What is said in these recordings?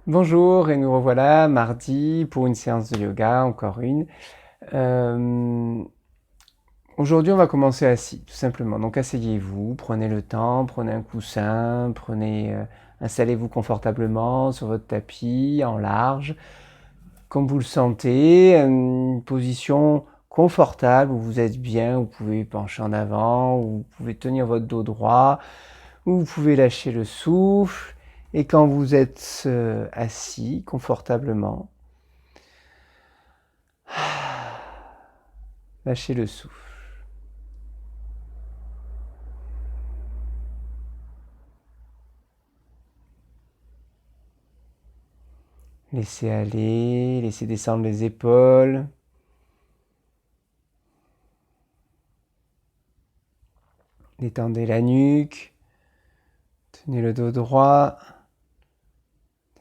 Bonjour et nous revoilà mardi pour une séance de yoga, encore une. Aujourd'hui on va commencer assis, tout simplement. Donc asseyez-vous, prenez le temps, prenez un coussin, installez-vous confortablement sur votre tapis, en large, comme vous le sentez, une position confortable où vous êtes bien, vous pouvez pencher en avant, ou vous pouvez tenir votre dos droit, ou vous pouvez lâcher le souffle. Et quand vous êtes assis confortablement, lâchez le souffle. Laissez aller, laissez descendre les épaules. Détendez la nuque. Tenez le dos droit.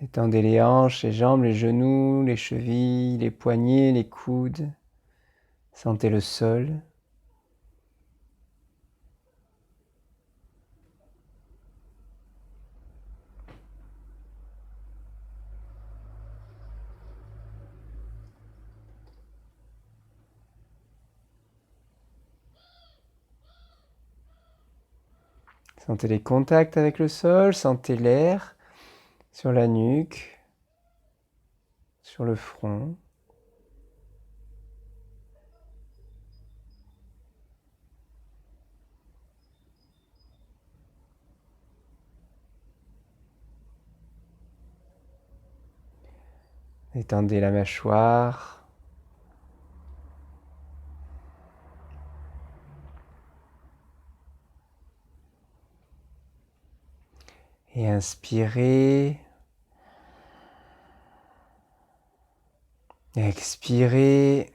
Détendez les hanches, les jambes, les genoux, les chevilles, les poignets, les coudes. Sentez le sol. Sentez les contacts avec le sol. Sentez l'air sur la nuque, sur le front. Détendez la mâchoire. Et inspirez. Expirez.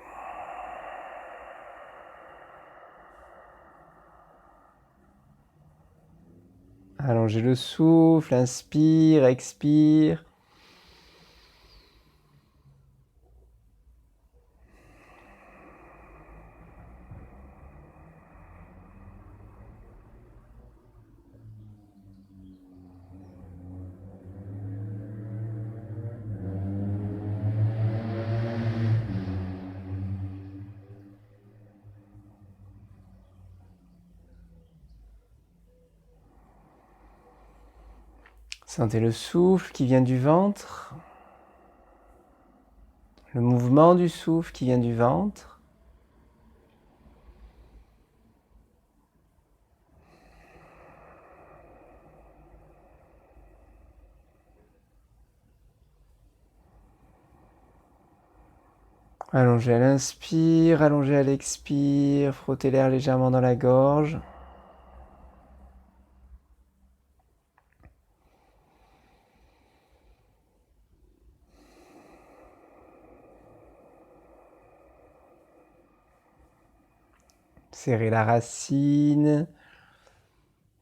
Allongez le souffle, inspire, expire. Sentez le souffle qui vient du ventre, le mouvement du souffle qui vient du ventre. Allongez à l'inspire, allongez à l'expire, frottez l'air légèrement dans la gorge. Serrez la racine,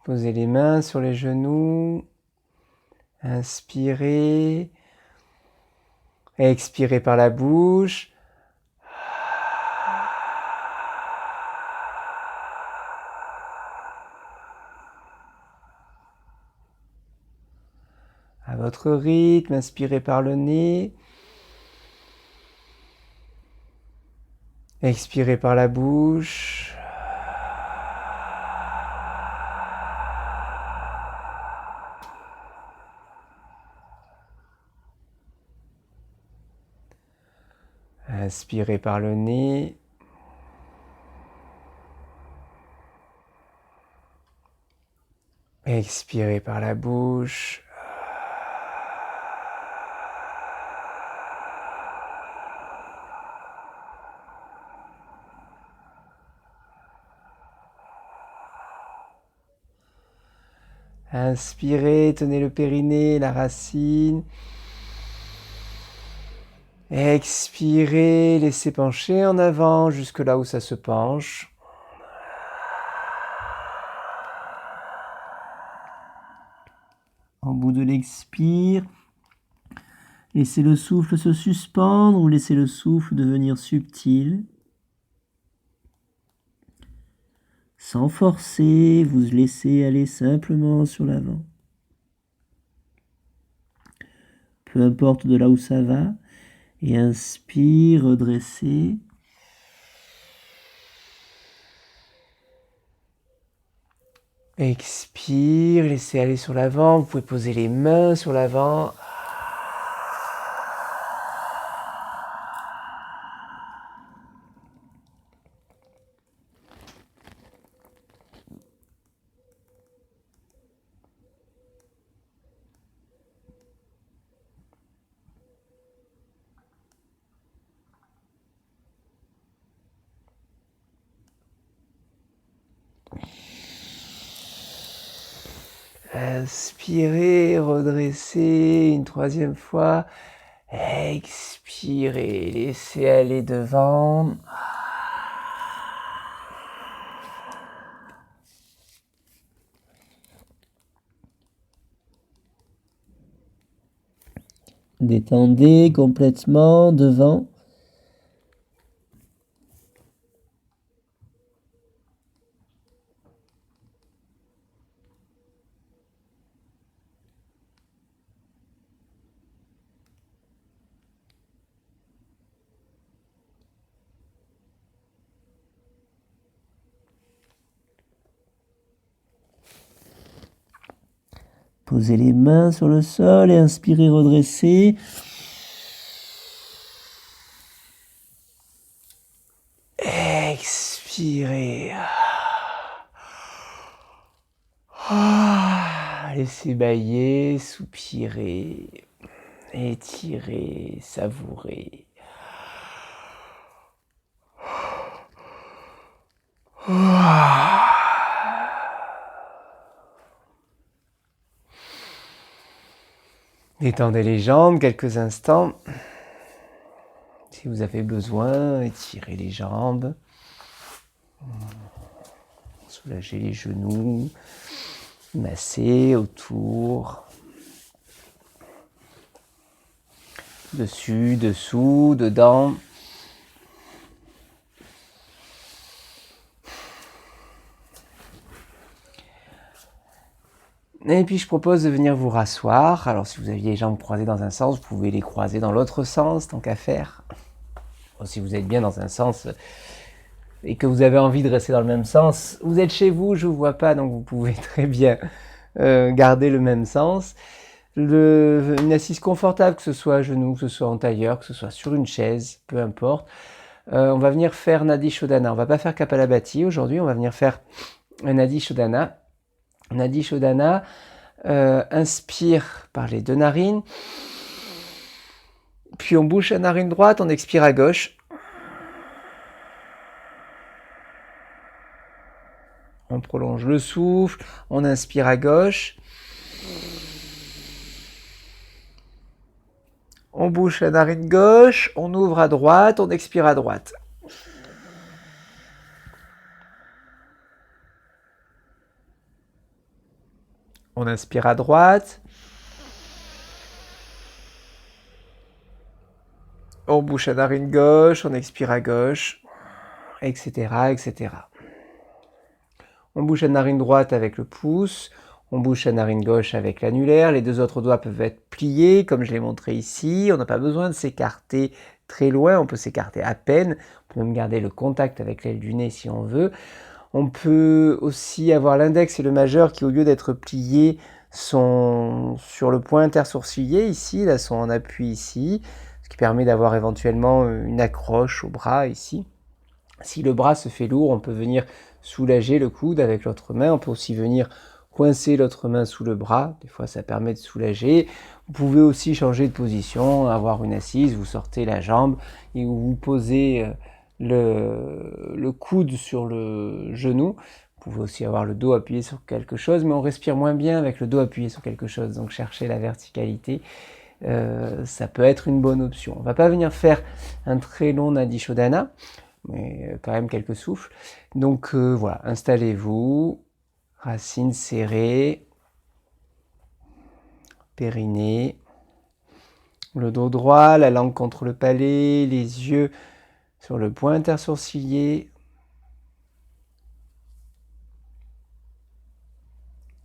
posez les mains sur les genoux, inspirez, expirez par la bouche. À votre rythme, inspirez par le nez, expirez par la bouche. Inspirez par le nez. Expirez par la bouche. Inspirez, tenez le périnée, la racine. Expirez, laissez pencher en avant jusque là où ça se penche. Au bout de l'expire, laissez le souffle se suspendre ou laissez le souffle devenir subtil. Sans forcer, vous laissez aller simplement sur l'avant. peu importe de là où ça va. Et inspire, redresser. Expire, laissez aller sur l'avant. Vous pouvez poser les mains sur l'avant. Inspirez, redressez une troisième fois. Expirez, laissez aller devant. Détendez complètement devant. Posez les mains sur le sol et inspirez, redressez. Expirez. Laissez bâiller, soupirer, étirer, savourer. Détendez les jambes quelques instants. Si vous avez besoin, étirez les jambes. Soulagez les genoux. Massez autour. Dessus, dessous, dedans. Et puis je propose de venir vous rasseoir. Alors si vous aviez les jambes croisées dans un sens, vous pouvez les croiser dans l'autre sens, tant qu'à faire. Si vous êtes bien dans un sens et que vous avez envie de rester dans le même sens, vous êtes chez vous, je ne vous vois pas, donc vous pouvez très bien garder le même sens. Une assise confortable, que ce soit à genoux, que ce soit en tailleur, que ce soit sur une chaise, peu importe. On va venir faire Nadi Shodhana. On va pas faire Kapalabhati aujourd'hui, on va venir faire un Nadi Shodhana. Nadi Shodhana, inspire par les deux narines, puis on bouche la narine droite, on expire à gauche. On prolonge le souffle, on inspire à gauche. On bouche la narine gauche, on ouvre à droite, on expire à droite. On inspire à droite. On bouche la narine gauche, on expire à gauche, etc., etc. On bouche la narine droite avec le pouce, on bouche la narine gauche avec l'annulaire. Les deux autres doigts peuvent être pliés, comme je l'ai montré ici. On n'a pas besoin de s'écarter très loin, on peut s'écarter à peine. On peut même garder le contact avec l'aile du nez si on veut. On peut aussi avoir l'index et le majeur qui, au lieu d'être pliés, sont sur le point intersourcilier ici, là sont en appui ici, ce qui permet d'avoir éventuellement une accroche au bras ici. Si le bras se fait lourd, on peut venir soulager le coude avec l'autre main. On peut aussi venir coincer l'autre main sous le bras. Des fois, ça permet de soulager. Vous pouvez aussi changer de position, avoir une assise, vous sortez la jambe et vous posez le coude sur le genou. Vous pouvez aussi avoir le dos appuyé sur quelque chose, mais on respire moins bien avec le dos appuyé sur quelque chose. Donc, chercher la verticalité, ça peut être une bonne option. On ne va pas venir faire un très long Nadi Shodhana, mais quand même quelques souffles. Donc voilà, installez-vous, racines serrées, périnée, le dos droit, la langue contre le palais, les yeux sur le point intersourcilier,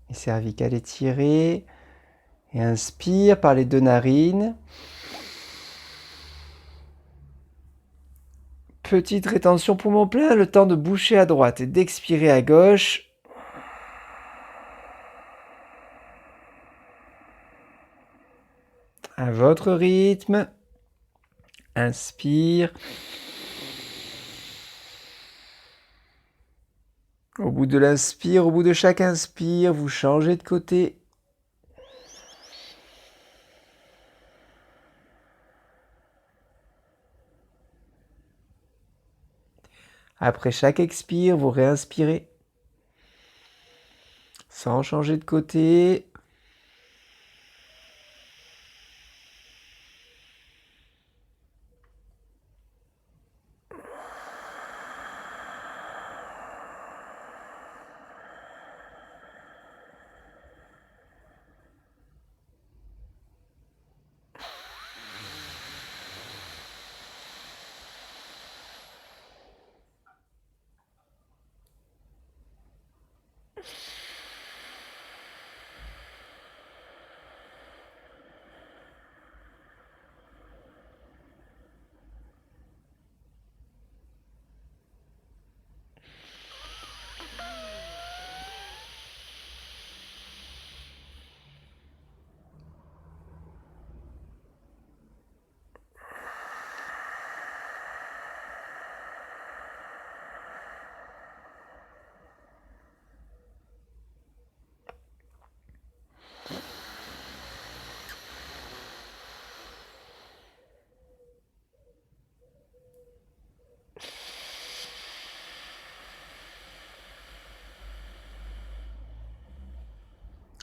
les cervicales étirées, Et inspire par les 2 narines. Petite rétention poumon plein, le temps de boucher à droite et d'expirer à gauche. À votre rythme. Inspire. Au bout de l'inspire, au bout de chaque inspire, vous changez de côté. Après chaque expire, vous réinspirez. Sans changer de côté.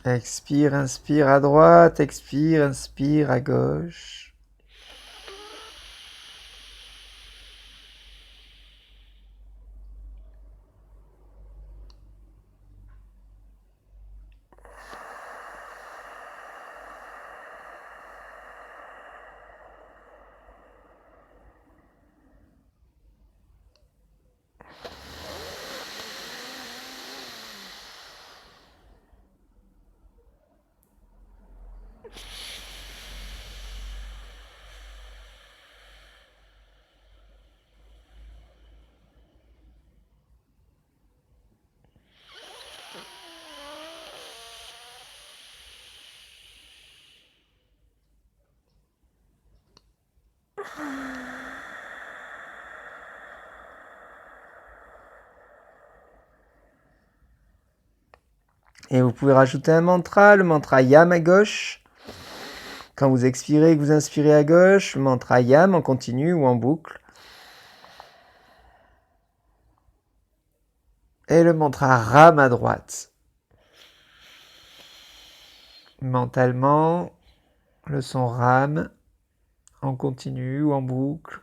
Expire, inspire à droite, expire, inspire à gauche. Et vous pouvez rajouter un mantra, le mantra Yam à gauche. Quand vous expirez et que vous inspirez à gauche, le mantra Yam en continu ou en boucle. Et le mantra Ram à droite. Mentalement, le son Ram en continu ou en boucle.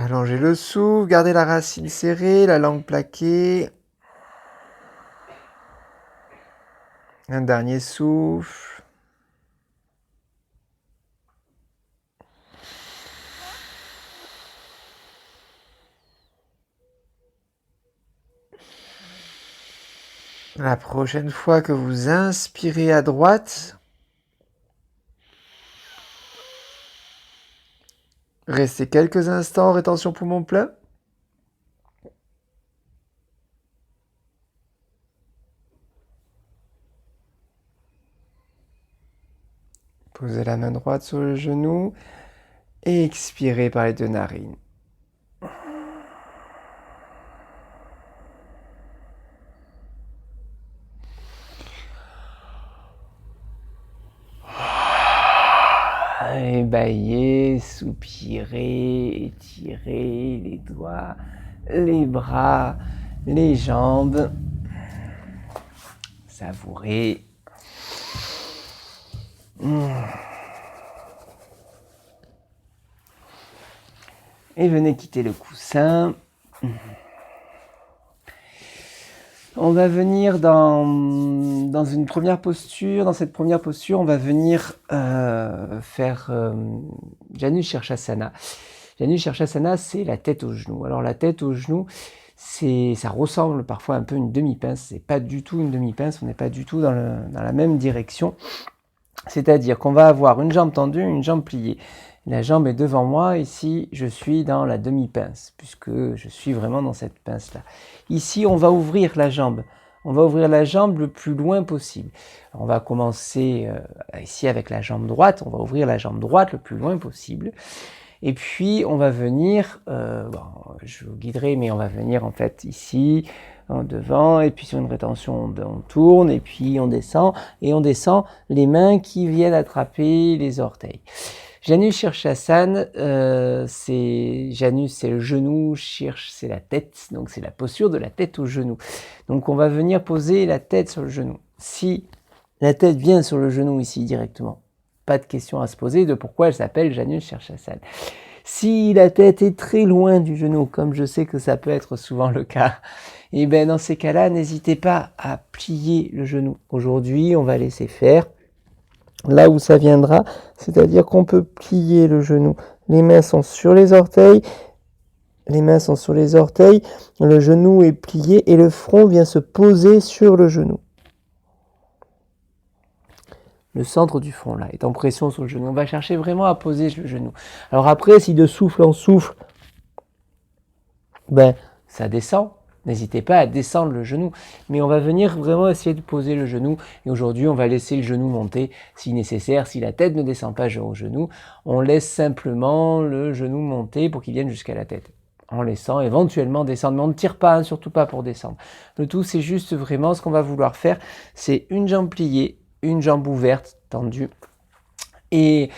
Allongez le souffle, gardez la racine serrée, la langue plaquée. Un dernier souffle. La prochaine fois que vous inspirez à droite, restez quelques instants en rétention poumon plein. Posez la main droite sur le genou et expirez par les deux narines. Bâillez, soupirez, étirez les doigts, les bras, les jambes. Savourez. Et venez quitter le coussin. On va venir dans une première posture. Dans cette première posture, on va venir faire Janu Shirshasana. Janu Shirshasana, c'est la tête aux genoux. Alors la tête aux genoux, ça ressemble parfois un peu à une demi-pince. C'est pas du tout une demi-pince, on n'est pas du tout dans la même direction. C'est-à-dire qu'on va avoir une jambe tendue, une jambe pliée. La jambe est devant moi, ici je suis dans la demi-pince, puisque je suis vraiment dans cette pince-là. Ici on va ouvrir la jambe, le plus loin possible. Alors, on va commencer ici avec la jambe droite, on va ouvrir la jambe droite le plus loin possible. Et puis on va venir, je vous guiderai, mais on va venir en fait ici, en devant, et puis sur une rétention on tourne, et puis on descend les mains qui viennent attraper les orteils. Janu Shirshasana, Janus c'est le genou, Shirsh c'est la tête, donc c'est la posture de la tête au genou. Donc on va venir poser la tête sur le genou. Si la tête vient sur le genou ici directement, pas de question à se poser de pourquoi elle s'appelle Janu Shirshasana. Si la tête est très loin du genou, comme je sais que ça peut être souvent le cas, et bien dans ces cas-là, n'hésitez pas à plier le genou. Aujourd'hui, on va laisser faire là où ça viendra, c'est-à-dire qu'on peut plier le genou. Les mains sont sur les orteils, le genou est plié et le front vient se poser sur le genou. Le centre du front là est en pression sur le genou. On va chercher vraiment à poser le genou. Alors après, si de souffle en souffle, ça descend. N'hésitez pas à descendre le genou, mais on va venir vraiment essayer de poser le genou. Et aujourd'hui, on va laisser le genou monter si nécessaire. Si la tête ne descend pas au genou, on laisse simplement le genou monter pour qu'il vienne jusqu'à la tête. En laissant éventuellement descendre, mais on ne tire pas, surtout pas pour descendre. Le tout, c'est juste vraiment ce qu'on va vouloir faire, c'est une jambe pliée, une jambe ouverte, tendue, et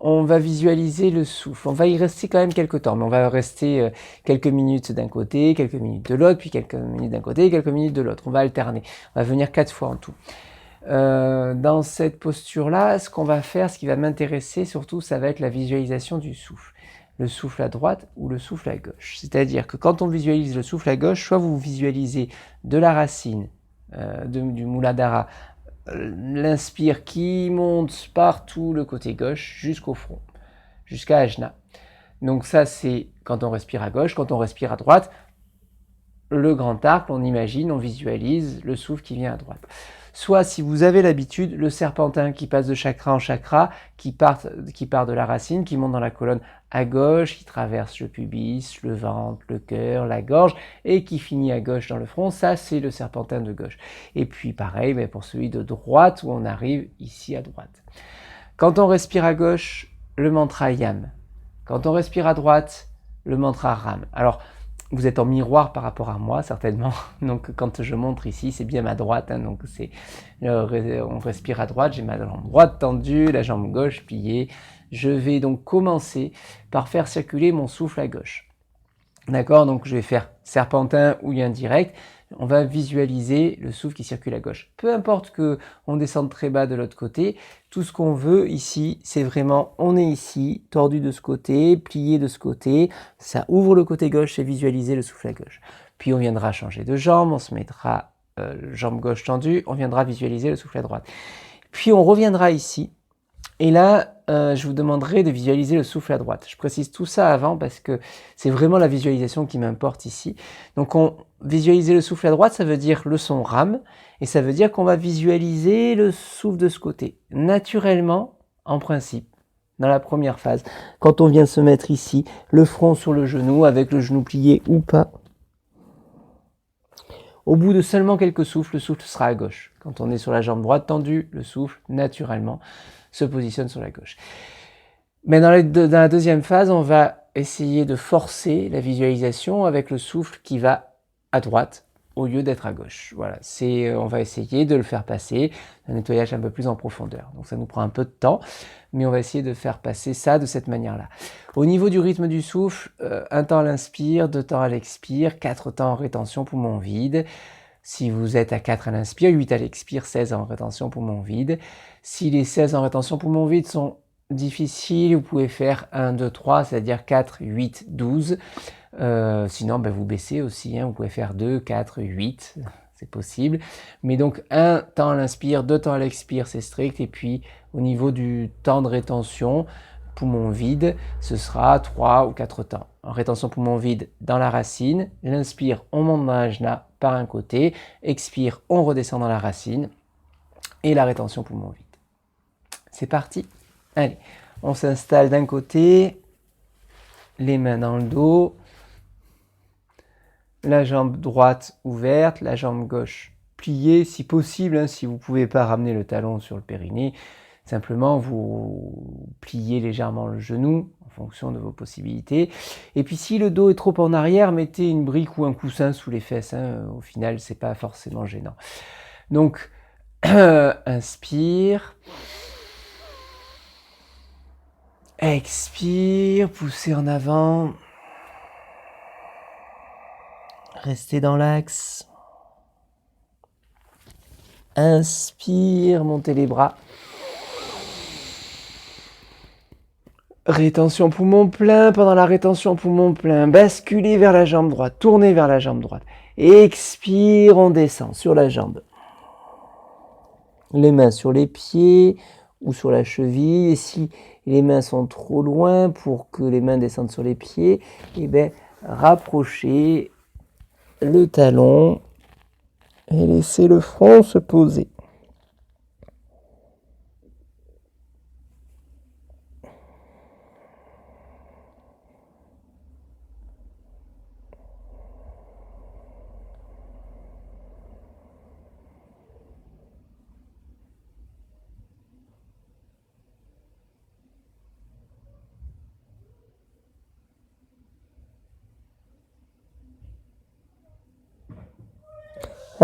on va visualiser le souffle. On va y rester quand même quelques temps, mais on va rester quelques minutes d'un côté, quelques minutes de l'autre, puis quelques minutes d'un côté, quelques minutes de l'autre. On va alterner. On va venir 4 fois en tout. Dans cette posture-là, ce qu'on va faire, ce qui va m'intéresser surtout, ça va être la visualisation du souffle. Le souffle à droite ou le souffle à gauche. C'est-à-dire que quand on visualise le souffle à gauche, soit vous visualisez de la racine du Muladhara, l'inspire qui monte partout le côté gauche jusqu'au front, jusqu'à Ajna. Donc ça c'est quand on respire à gauche. Quand on respire à droite, le grand arc, on imagine, on visualise le souffle qui vient à droite. Soit si vous avez l'habitude, le serpentin qui passe de chakra en chakra, qui part de la racine, qui monte dans la colonne à gauche, qui traverse le pubis, le ventre, le cœur, la gorge, et qui finit à gauche dans le front, ça c'est le serpentin de gauche. Et puis pareil, mais pour celui de droite, où on arrive ici à droite. Quand on respire à gauche, le mantra Yam. Quand on respire à droite, le mantra Ram. Alors, vous êtes en miroir par rapport à moi, certainement. Donc, quand je montre ici, c'est bien ma droite. Donc, on respire à droite. J'ai ma jambe droite tendue, la jambe gauche pliée. Je vais donc commencer par faire circuler mon souffle à gauche. D'accord? Donc je vais faire serpentin ou indirect. On va visualiser le souffle qui circule à gauche. Peu importe qu'on descende très bas de l'autre côté, tout ce qu'on veut ici, c'est vraiment, on est ici, tordu de ce côté, plié de ce côté, ça ouvre le côté gauche, c'est visualiser le souffle à gauche. Puis on viendra changer de jambe, on se mettra jambe gauche tendue, on viendra visualiser le souffle à droite. Puis on reviendra ici, et là, je vous demanderai de visualiser le souffle à droite. Je précise tout ça avant parce que c'est vraiment la visualisation qui m'importe ici. Donc, visualiser le souffle à droite, ça veut dire le son rame, et ça veut dire qu'on va visualiser le souffle de ce côté. Naturellement, en principe, dans la première phase, quand on vient se mettre ici, le front sur le genou, avec le genou plié ou pas. Au bout de seulement quelques souffles, le souffle sera à gauche. Quand on est sur la jambe droite tendue, le souffle, naturellement, se positionne sur la gauche. Mais dans la deuxième phase, on va essayer de forcer la visualisation avec le souffle qui va à droite au lieu d'être à gauche. Voilà, on va essayer de le faire passer, un nettoyage un peu plus en profondeur. Donc ça nous prend un peu de temps, mais on va essayer de faire passer ça de cette manière-là. Au niveau du rythme du souffle, un temps à l'inspire, 2 temps à l'expire, 4 temps en rétention poumon vide. Si vous êtes à 4 à l'inspire, 8 à l'expire, 16 en rétention poumon vide. Si les 16 en rétention poumon vide sont difficiles, vous pouvez faire 1, 2, 3, c'est-à-dire 4, 8, 12. Sinon, vous baissez aussi, vous pouvez faire 2, 4, 8, c'est possible. Mais donc, 1 temps à l'inspire, 2 temps à l'expire, c'est strict. Et puis, au niveau du temps de rétention, poumon vide, ce sera 3 ou 4 temps. En rétention poumon vide dans la racine, l'inspire, on monte dans l'ajna par un côté, expire, on redescend dans la racine, et la rétention poumon vide. C'est parti. Allez, on s'installe d'un côté, les mains dans le dos, la jambe droite ouverte, la jambe gauche pliée, si possible, si vous ne pouvez pas ramener le talon sur le périnée, simplement vous pliez légèrement le genou en fonction de vos possibilités. Et puis si le dos est trop en arrière, mettez une brique ou un coussin sous les fesses. Au final, c'est pas forcément gênant. Donc, inspire. Expire, poussez en avant. Restez dans l'axe. Inspire, montez les bras. Rétention poumon plein. Pendant la rétention poumon plein, basculez vers la jambe droite, tournez vers la jambe droite. Expire, on descend sur la jambe. Les mains sur les pieds ou sur la cheville. Et si les mains sont trop loin pour que les mains descendent sur les pieds, rapprochez le talon et laissez le front se poser.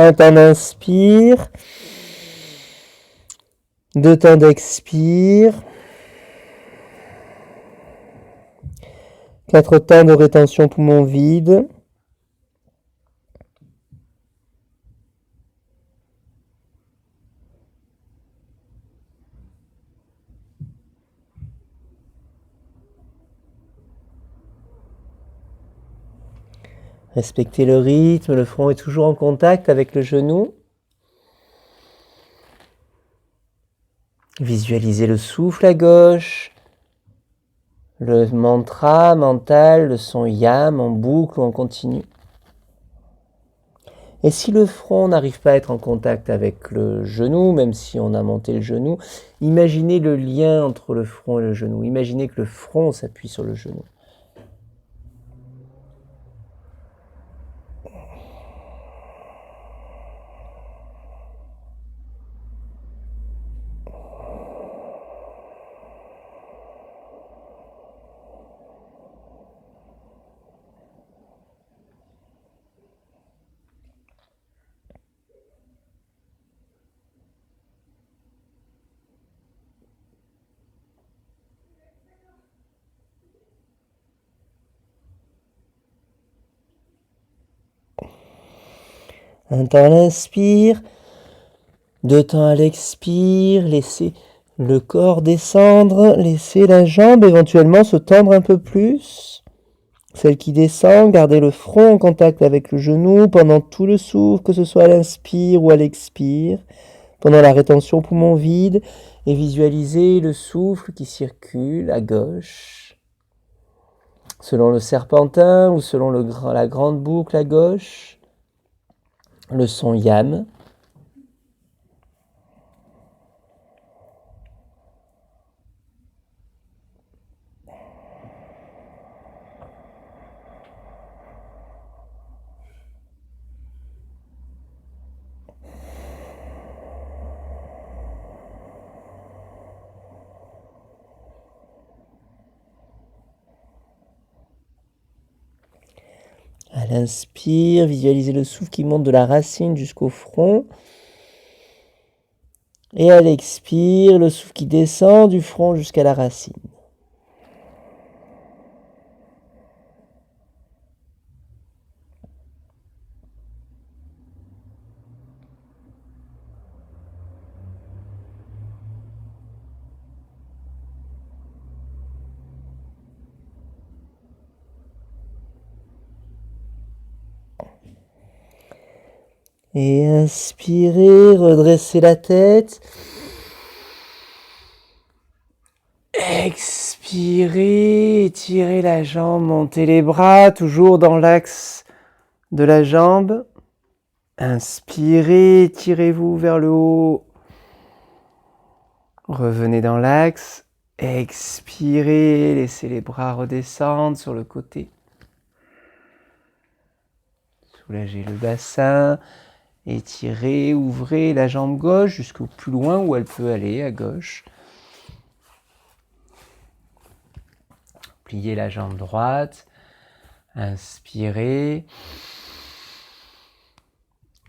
Un temps d'inspire, 2 temps d'expire, 4 temps de rétention poumon vide. Respectez le rythme, le front est toujours en contact avec le genou. Visualisez le souffle à gauche, le mantra mental, le son yam en boucle ou en continu. Et si le front n'arrive pas à être en contact avec le genou, même si on a monté le genou, imaginez le lien entre le front et le genou. Imaginez que le front s'appuie sur le genou. Un temps à l'inspire, 2 temps à l'expire, laissez le corps descendre, laissez la jambe éventuellement se tendre un peu plus. Celle qui descend, gardez le front en contact avec le genou pendant tout le souffle, que ce soit à l'inspire ou à l'expire, pendant la rétention poumon vide, et visualisez le souffle qui circule à gauche, selon le serpentin ou selon la grande boucle à gauche, le son yam. À l'inspire, visualisez le souffle qui monte de la racine jusqu'au front. Et à l'expire, le souffle qui descend du front jusqu'à la racine. Et inspirez, redressez la tête. Expirez, étirez la jambe, montez les bras, toujours dans l'axe de la jambe. Inspirez, étirez-vous vers le haut. Revenez dans l'axe. Expirez, laissez les bras redescendre sur le côté. Soulagez le bassin. Étirez, ouvrez la jambe gauche jusqu'au plus loin où elle peut aller, à gauche. Pliez la jambe droite. Inspirez.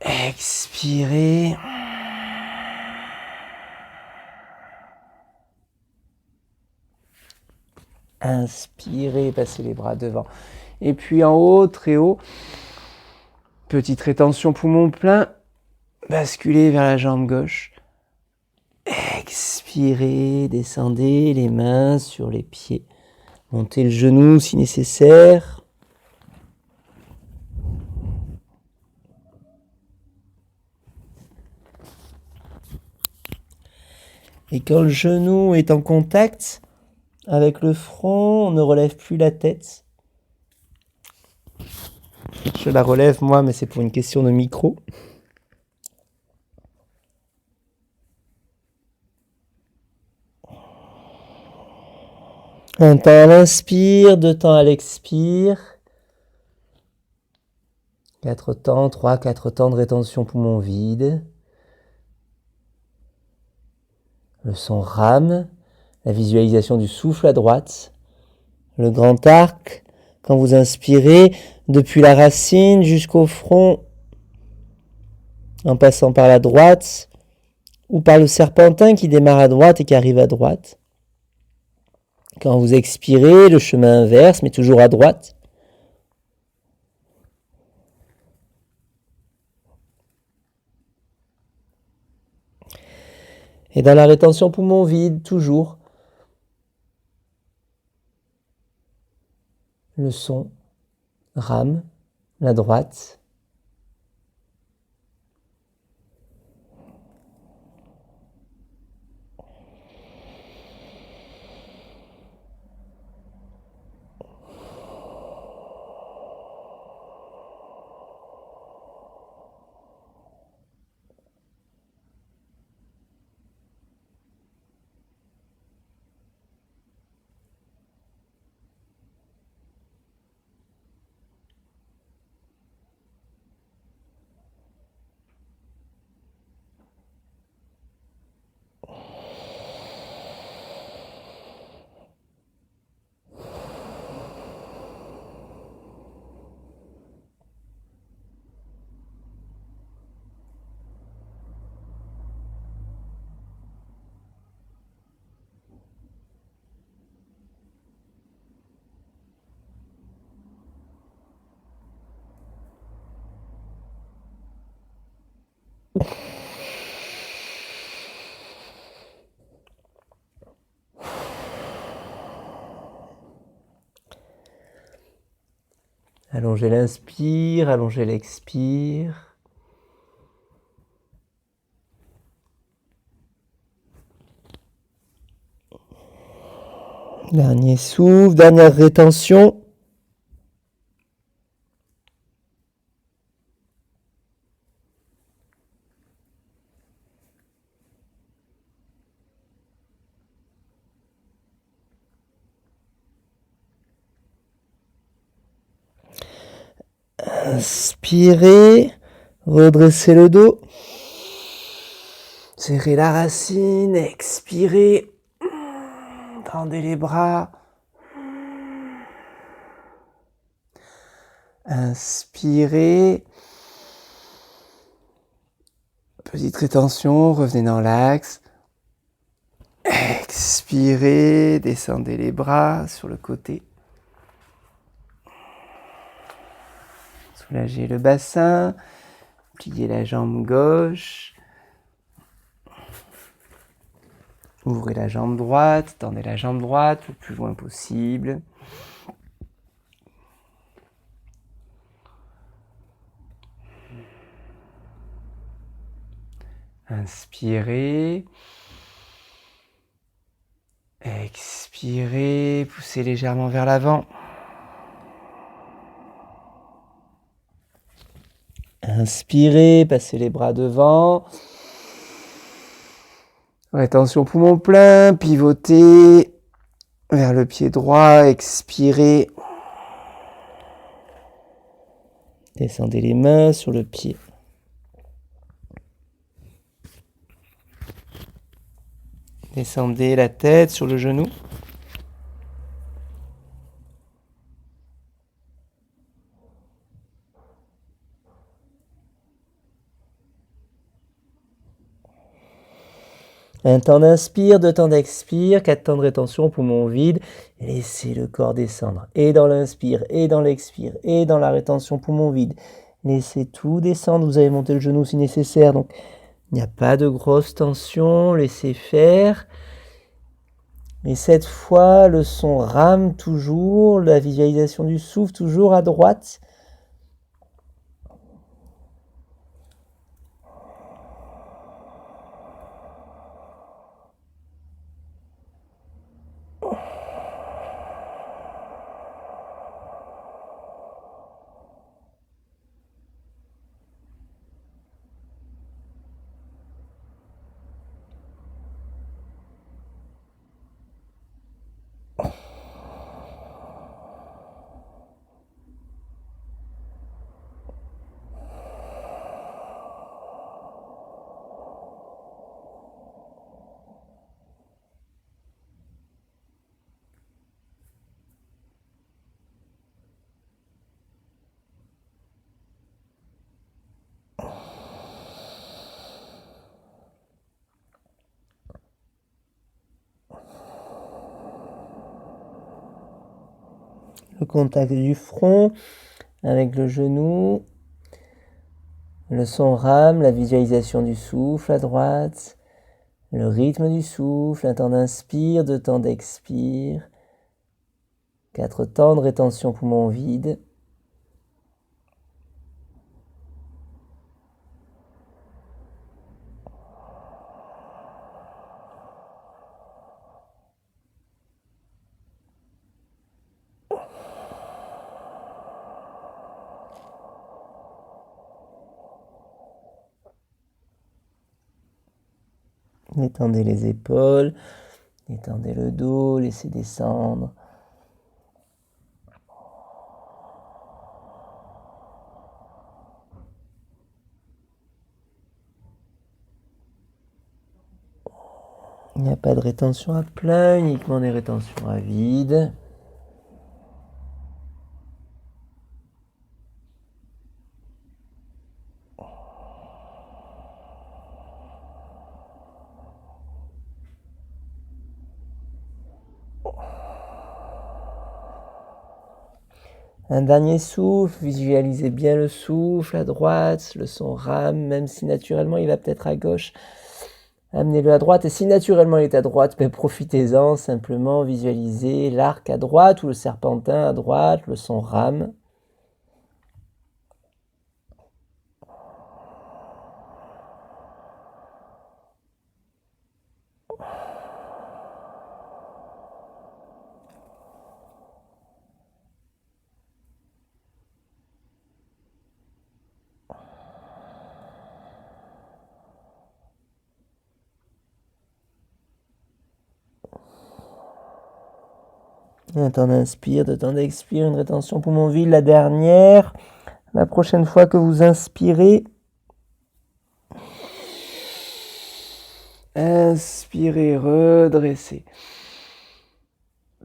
Expirez. Inspirez, passez les bras devant. Et puis en haut, très haut, petite rétention poumon plein. Basculez vers la jambe gauche. Expirez, descendez les mains sur les pieds. Montez le genou si nécessaire. Et quand le genou est en contact avec le front, on ne relève plus la tête. Je la relève moi, mais c'est pour une question de micro. Un temps à l'inspire, 2 temps à l'expire. 4 temps, 4 temps de rétention poumon vide. Le son rame, la visualisation du souffle à droite. Le grand arc, quand vous inspirez, depuis la racine jusqu'au front, en passant par la droite, ou par le serpentin qui démarre à droite et qui arrive à droite. Quand vous expirez, le chemin inverse, mais toujours à droite. Et dans la rétention poumon vide, toujours, le son rame, la droite. Allongez l'inspire, allongez l'expire. Dernier souffle, dernière rétention. Inspirez, redressez le dos. Serrez la racine, expirez. Tendez les bras. Inspirez. Petite rétention, revenez dans l'axe. Expirez, descendez les bras sur le côté. Soulagez le bassin, pliez la jambe gauche. Ouvrez la jambe droite, tendez la jambe droite le plus loin possible. Inspirez. Expirez, poussez légèrement vers l'avant. Inspirez, passez les bras devant. Rétention poumon plein, pivotez vers le pied droit, expirez. Descendez les mains sur le pied. Descendez la tête sur le genou. Un temps d'inspire, 2 temps d'expire, 4 temps de rétention, poumon vide. Laissez le corps descendre. Et dans l'inspire, et dans l'expire, et dans la rétention, poumon vide. Laissez tout descendre. Vous avez monté le genou si nécessaire. Donc, il n'y a pas de grosse tension. Laissez faire. Et cette fois, le son rame toujours. La visualisation du souffle toujours à droite. Le contact du front avec le genou. Le son rame, la visualisation du souffle à droite. Le rythme du souffle, un temps d'inspire, 2 temps d'expire. 4 temps de rétention poumon vide. Étendez les épaules, étendez le dos, laissez descendre. Il n'y a pas de rétention à plein, uniquement des rétentions à vide. Un dernier souffle, visualisez bien le souffle à droite, le son rame, même si naturellement il va peut-être à gauche. Amenez-le à droite, et si naturellement il est à droite, ben profitez-en, simplement visualisez l'arc à droite ou le serpentin à droite, le son rame. Un temps d'inspire, 2 temps d'expire, une rétention poumon vide, la dernière. La prochaine fois que vous inspirez, inspirez, redressez.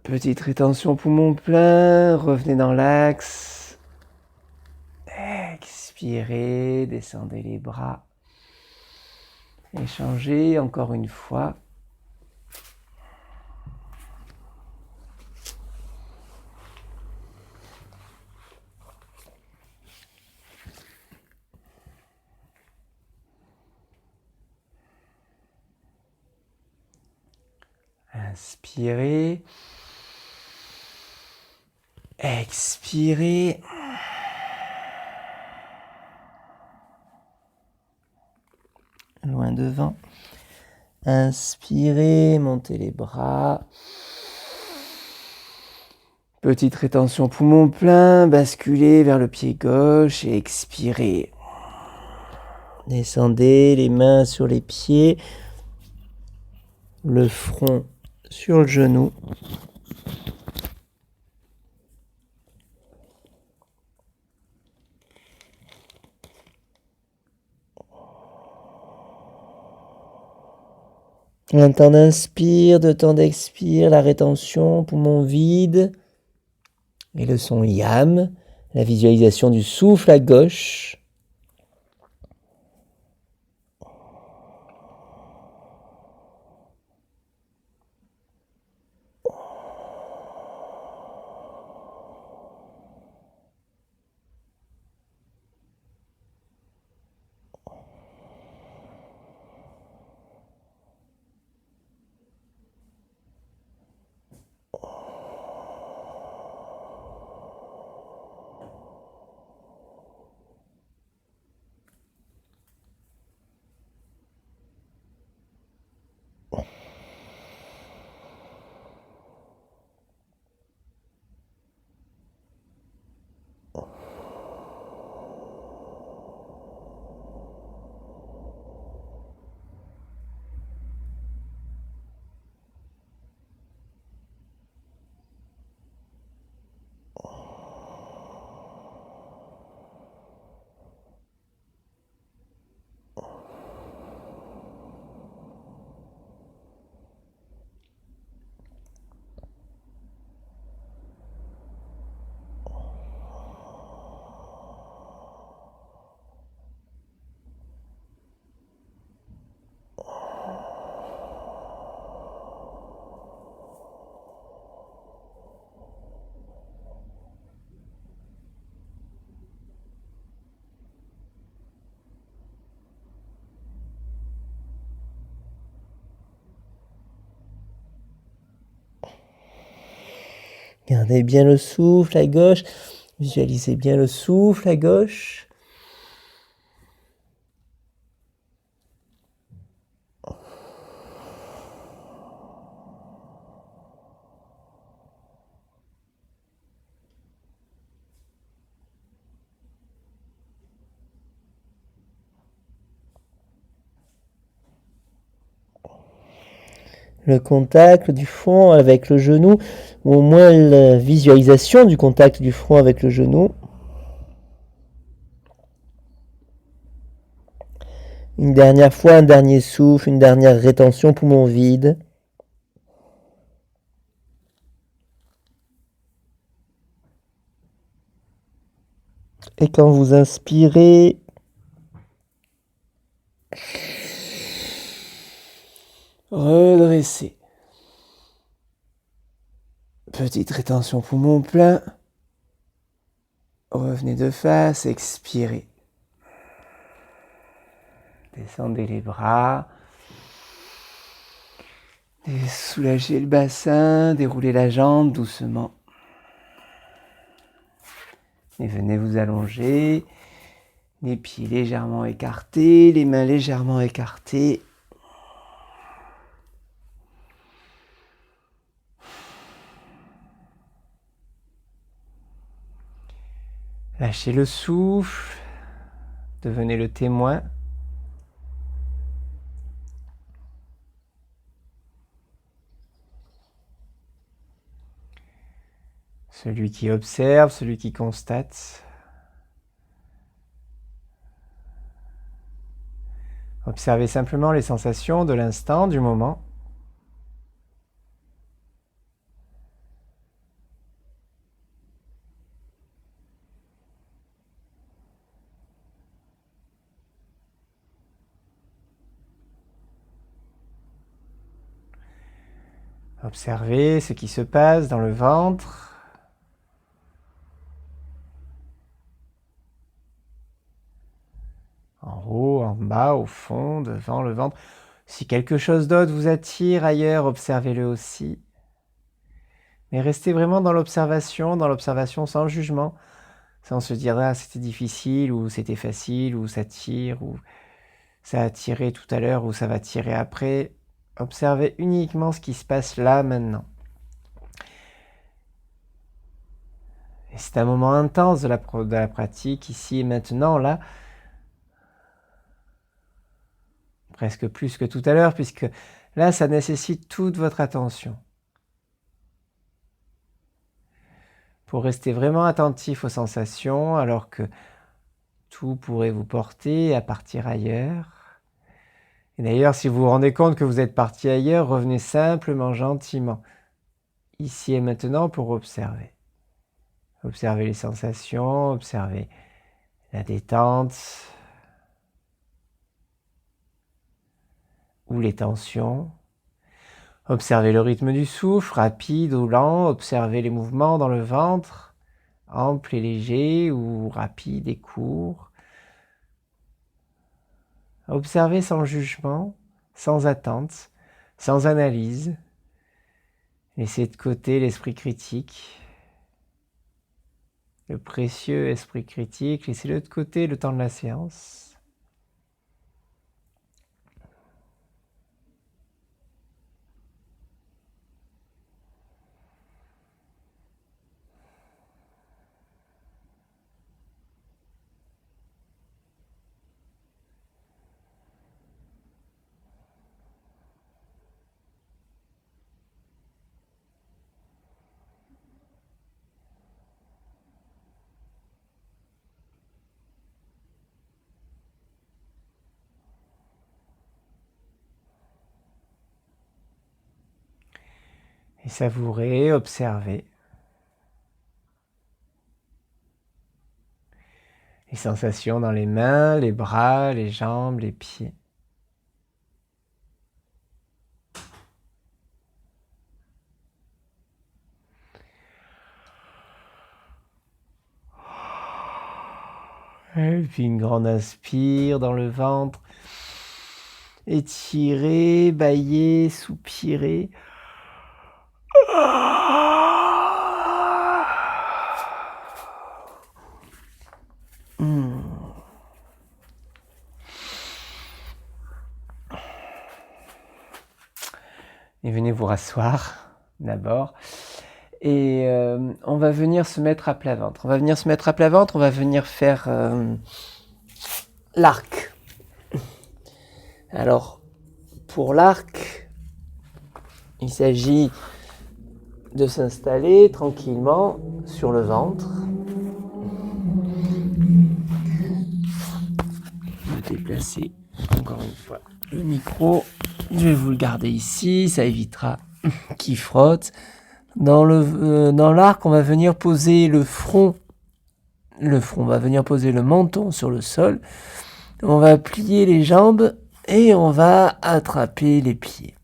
Petite rétention poumon plein, revenez dans l'axe. Expirez, descendez les bras. Échangez encore une fois. Inspirez. Expirez. Loin devant. Inspirez, montez les bras. Petite rétention poumon plein, basculez vers le pied gauche et expirez. Descendez les mains sur les pieds, le front sur le genou. Un temps d'inspire, 2 temps d'expire, la rétention, poumon vide. Et le son yam, la visualisation du souffle à gauche. Gardez bien le souffle à gauche. Visualisez bien le souffle à gauche. Le contact du front avec le genou, ou au moins la visualisation du contact du front avec le genou. Une dernière fois, un dernier souffle, une dernière rétention, poumon vide. Et quand vous inspirez, Redressez. Petite rétention poumon plein. Revenez de face, expirez. Descendez les bras. Soulagez le bassin, déroulez la jambe doucement. Et venez vous allonger. Les pieds légèrement écartés, les mains légèrement écartées. Lâchez le souffle, devenez le témoin. celui qui observe, celui qui constate. Observez simplement les sensations de l'instant, du moment. Observez ce qui se passe dans le ventre. En haut, en bas, au fond, devant le ventre. Si quelque chose d'autre vous attire ailleurs, observez-le aussi. Mais restez vraiment dans l'observation sans jugement, sans se dire « Ah, c'était difficile » ou « C'était facile » ou « Ça tire » ou « Ça a tiré tout à l'heure » ou « Ça va tirer après ». Observez uniquement ce qui se passe là, maintenant. Et c'est un moment intense de la pratique, ici et maintenant, là. Presque plus que tout à l'heure, puisque là, ça nécessite toute votre attention. Pour rester vraiment attentif aux sensations, alors que tout pourrait vous porter à partir ailleurs. Et d'ailleurs, si vous vous rendez compte que vous êtes parti ailleurs, revenez simplement, gentiment, ici et maintenant, pour observer. Observez les sensations, observez la détente ou les tensions. Observez le rythme du souffle, rapide ou lent. Observez les mouvements dans le ventre, ample et léger ou rapide et court. Observez sans jugement, sans attente, sans analyse. Laissez de côté l'esprit critique, le précieux esprit critique. Laissez-le de côté le temps de la séance. Et savourez, observez les sensations dans les mains, les bras, les jambes, les pieds. Et puis une grande inspire dans le ventre. Étirez, bâillez, soupirez. Et venez vous rasseoir d'abord. Et on va venir se mettre à plat ventre. On va venir faire l'arc. Alors, pour l'arc, il s'agit de s'installer tranquillement sur le ventre. De déplacer encore une fois le micro. Je vais vous le garder ici, ça évitera qu'il frotte. Dans l'arc, on va venir poser le front. On va venir poser le menton sur le sol. On va plier les jambes et on va attraper les pieds.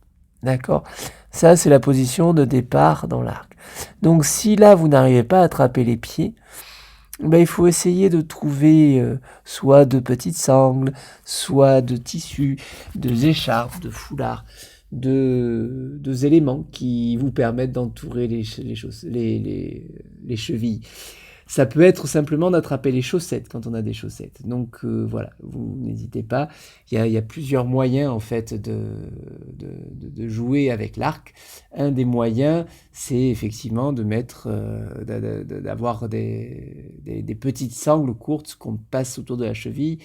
D'accord ? Ça, c'est la position de départ dans l'arc. Donc, si là, vous n'arrivez pas à attraper les pieds, il faut essayer de trouver soit de petites sangles, soit de tissus, de écharpes, de foulards, de éléments qui vous permettent d'entourer les chevilles. Ça peut être simplement d'attraper les chaussettes quand on a des chaussettes. Donc voilà, vous n'hésitez pas. Il y a plusieurs moyens en fait de jouer avec l'arc. Un des moyens, c'est effectivement de mettre, d'avoir des petites sangles courtes qu'on passe autour de la cheville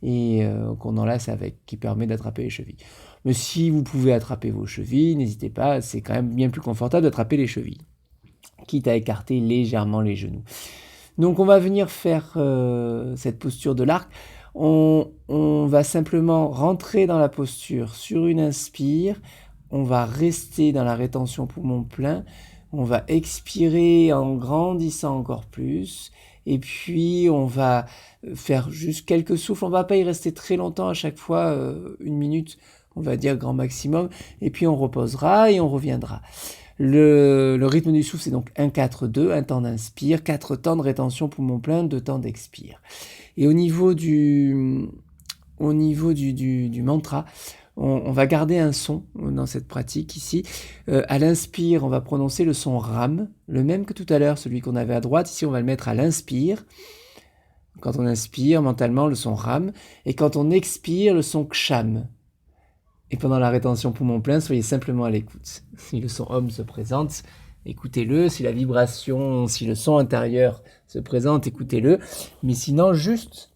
et qu'on enlace avec, qui permet d'attraper les chevilles. Mais si vous pouvez attraper vos chevilles, n'hésitez pas, c'est quand même bien plus confortable d'attraper les chevilles. quitte à écarter légèrement les genoux. Donc on va venir faire cette posture de l'arc. On va simplement rentrer dans la posture sur une inspire. On va rester dans la rétention poumon plein. On va expirer en grandissant encore plus. Et puis on va faire juste quelques souffles. On ne va pas y rester très longtemps à chaque fois, 1 minute, on va dire grand maximum. Et puis on reposera et on reviendra. Le rythme du souffle, c'est donc 1-4-2, un temps d'inspire, 4 temps de rétention poumon plein, 2 temps d'expire. Et au niveau du mantra, on va garder un son dans cette pratique ici. À l'inspire, on va prononcer le son Ram, le même que tout à l'heure, celui qu'on avait à droite. Ici, on va le mettre à l'inspire. Quand on inspire, mentalement, le son Ram. Et quand on expire, le son Ksham. Et pendant la rétention poumon plein, soyez simplement à l'écoute. Si le son Om se présente, écoutez-le. Si la vibration, si le son intérieur se présente, écoutez-le. Mais sinon, juste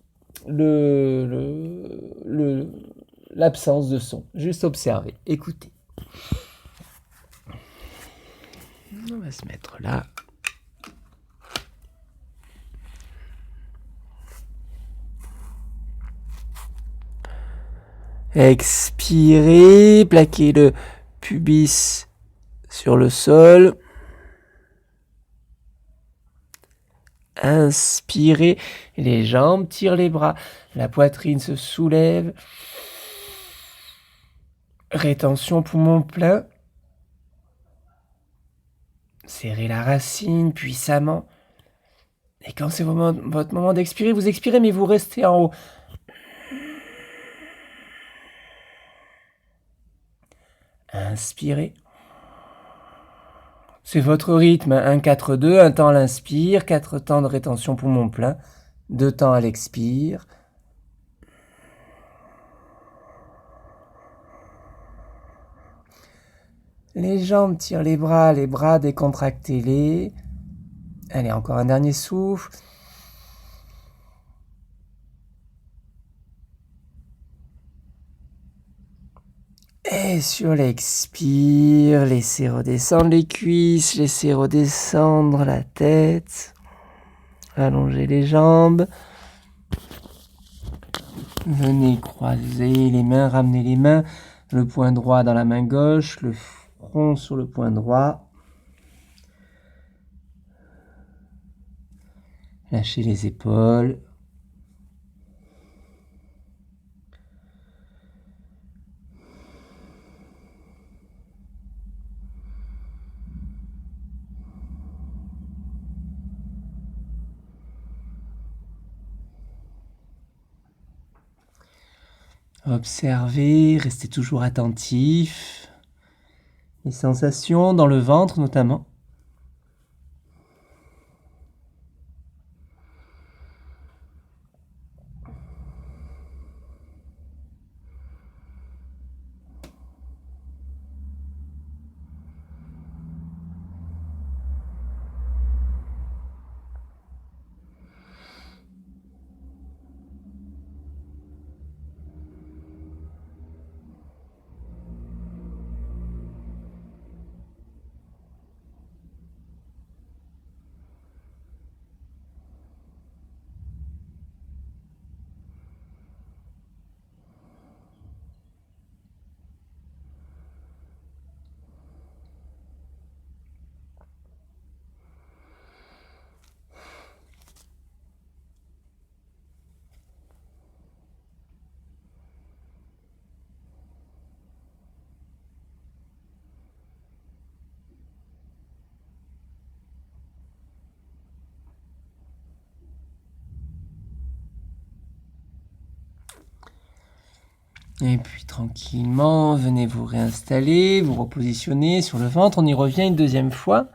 l'absence de son. Juste observer, écoutez. On va se mettre là. Expirez, plaquez le pubis sur le sol. Inspirez, les jambes tirent les bras, la poitrine se soulève. Rétention poumon plein. Serrez la racine puissamment. Et quand c'est votre moment d'expirer, vous expirez mais vous restez en haut. Inspirez. C'est votre rythme, 1-4-2, un temps à l'inspire, 4 temps de rétention poumon plein, 2 temps à l'expire. Les jambes tirent les bras décontractez-les. Allez, encore un dernier souffle. Et sur l'expire, laissez redescendre les cuisses, laissez redescendre la tête. Allongez les jambes. Venez croiser les mains, ramenez les mains. Le poing droit dans la main gauche, le front sur le poing droit. Lâchez les épaules. Observez, restez toujours attentif. Les sensations dans le ventre notamment. Et puis tranquillement, venez vous réinstaller, vous repositionner sur le ventre. On y revient une deuxième fois.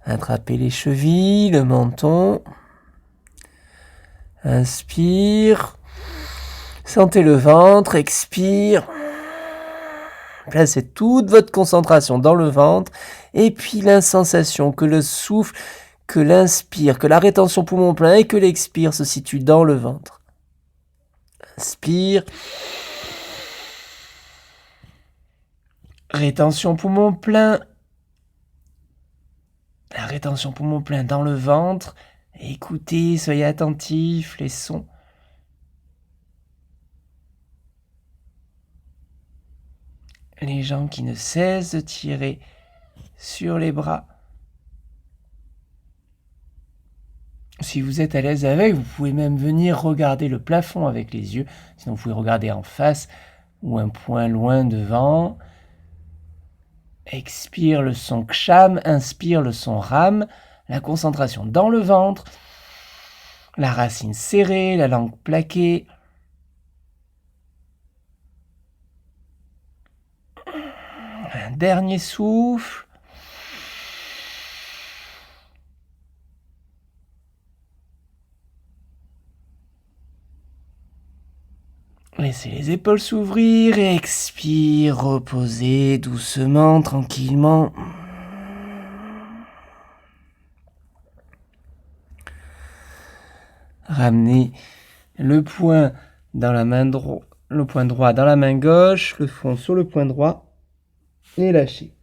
Attrapez les chevilles, le menton. Inspire. Sentez le ventre, expire. Placez toute votre concentration dans le ventre. Et puis la sensation que le souffle, que l'inspire, que la rétention poumon plein et que l'expire se situe dans le ventre. Inspire. Rétention poumon plein. La rétention poumon plein dans le ventre. Écoutez, soyez attentifs, les sons. Les jambes qui ne cessent de tirer sur les bras. Si vous êtes à l'aise avec, vous pouvez même venir regarder le plafond avec les yeux. Sinon, vous pouvez regarder en face ou un point loin devant. Expire le son ksham, inspire le son ram. La concentration dans le ventre. La racine serrée, la langue plaquée. Un dernier souffle. Laissez les épaules s'ouvrir et expire, reposez doucement, tranquillement. Ramenez le poing dans la main droite, le poing droit dans la main gauche, le front sur le poing droit et lâchez.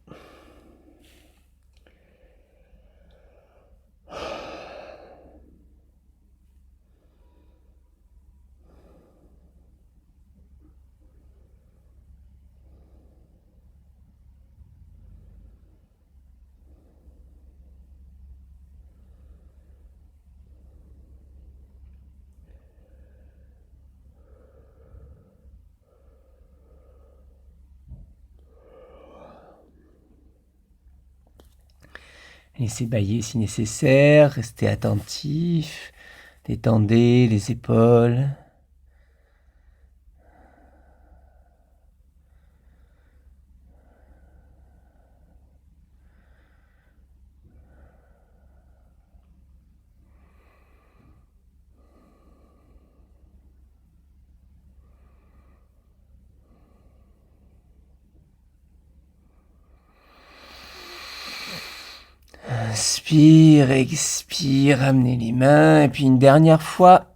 Laissez bâiller si nécessaire, restez attentif, détendez les épaules. Inspire, expire, amenez les mains, et puis une dernière fois.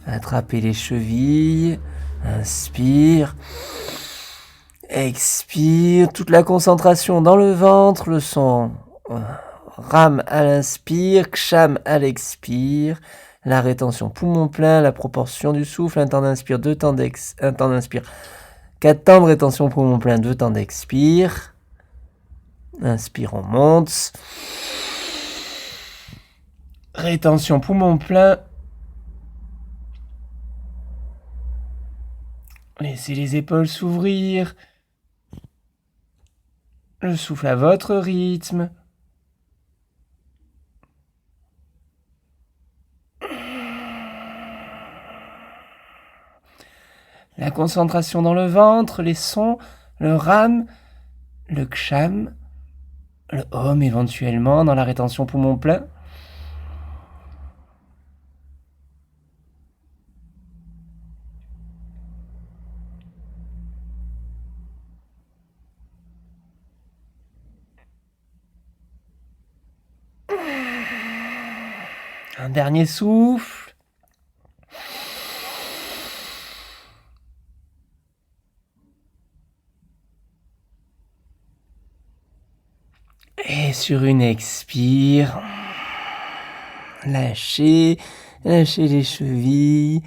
Attrapez les chevilles, inspire, expire, toute la concentration dans le ventre, le son ram à l'inspire, ksham à l'expire, la rétention poumon plein, la proportion du souffle, un temps d'inspire, un temps d'inspire, 4 temps de rétention poumon plein, 2 temps d'expire. Inspire, on monte. Rétention poumon plein. Laissez les épaules s'ouvrir. Le souffle à votre rythme. La concentration dans le ventre, les sons, le ram, le ksham, le om éventuellement dans la rétention poumon plein. Un dernier souffle. Et sur une expire, lâchez les chevilles.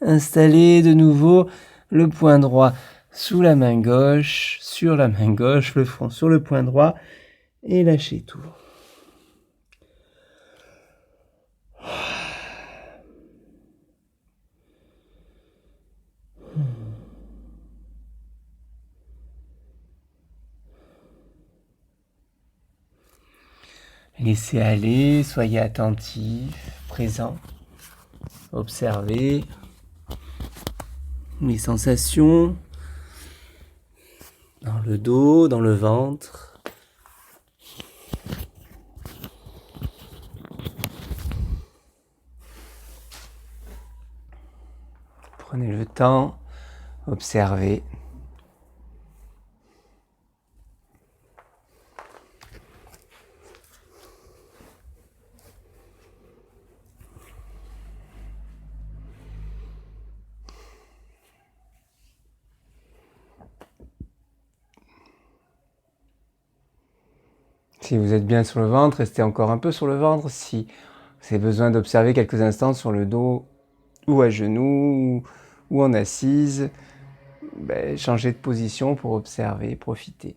Installez de nouveau le poing droit sous la main gauche, sur la main gauche, le front sur le poing droit et lâchez tout. Laissez aller, soyez attentif, présent. Observez les sensations dans le dos, dans le ventre. Prenez le temps, observez. Si vous êtes bien sur le ventre, restez encore un peu sur le ventre. Si vous avez besoin d'observer quelques instants sur le dos ou à genoux ou en assise, ben, changez de position pour observer, profiter.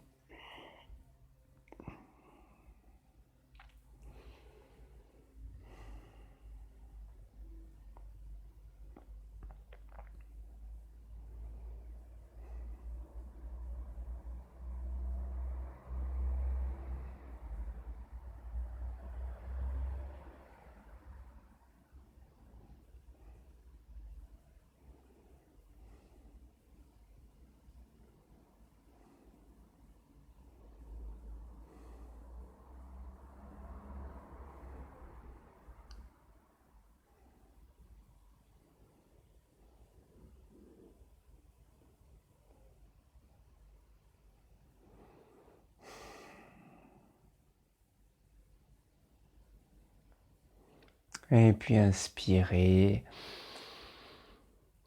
Et puis inspirez,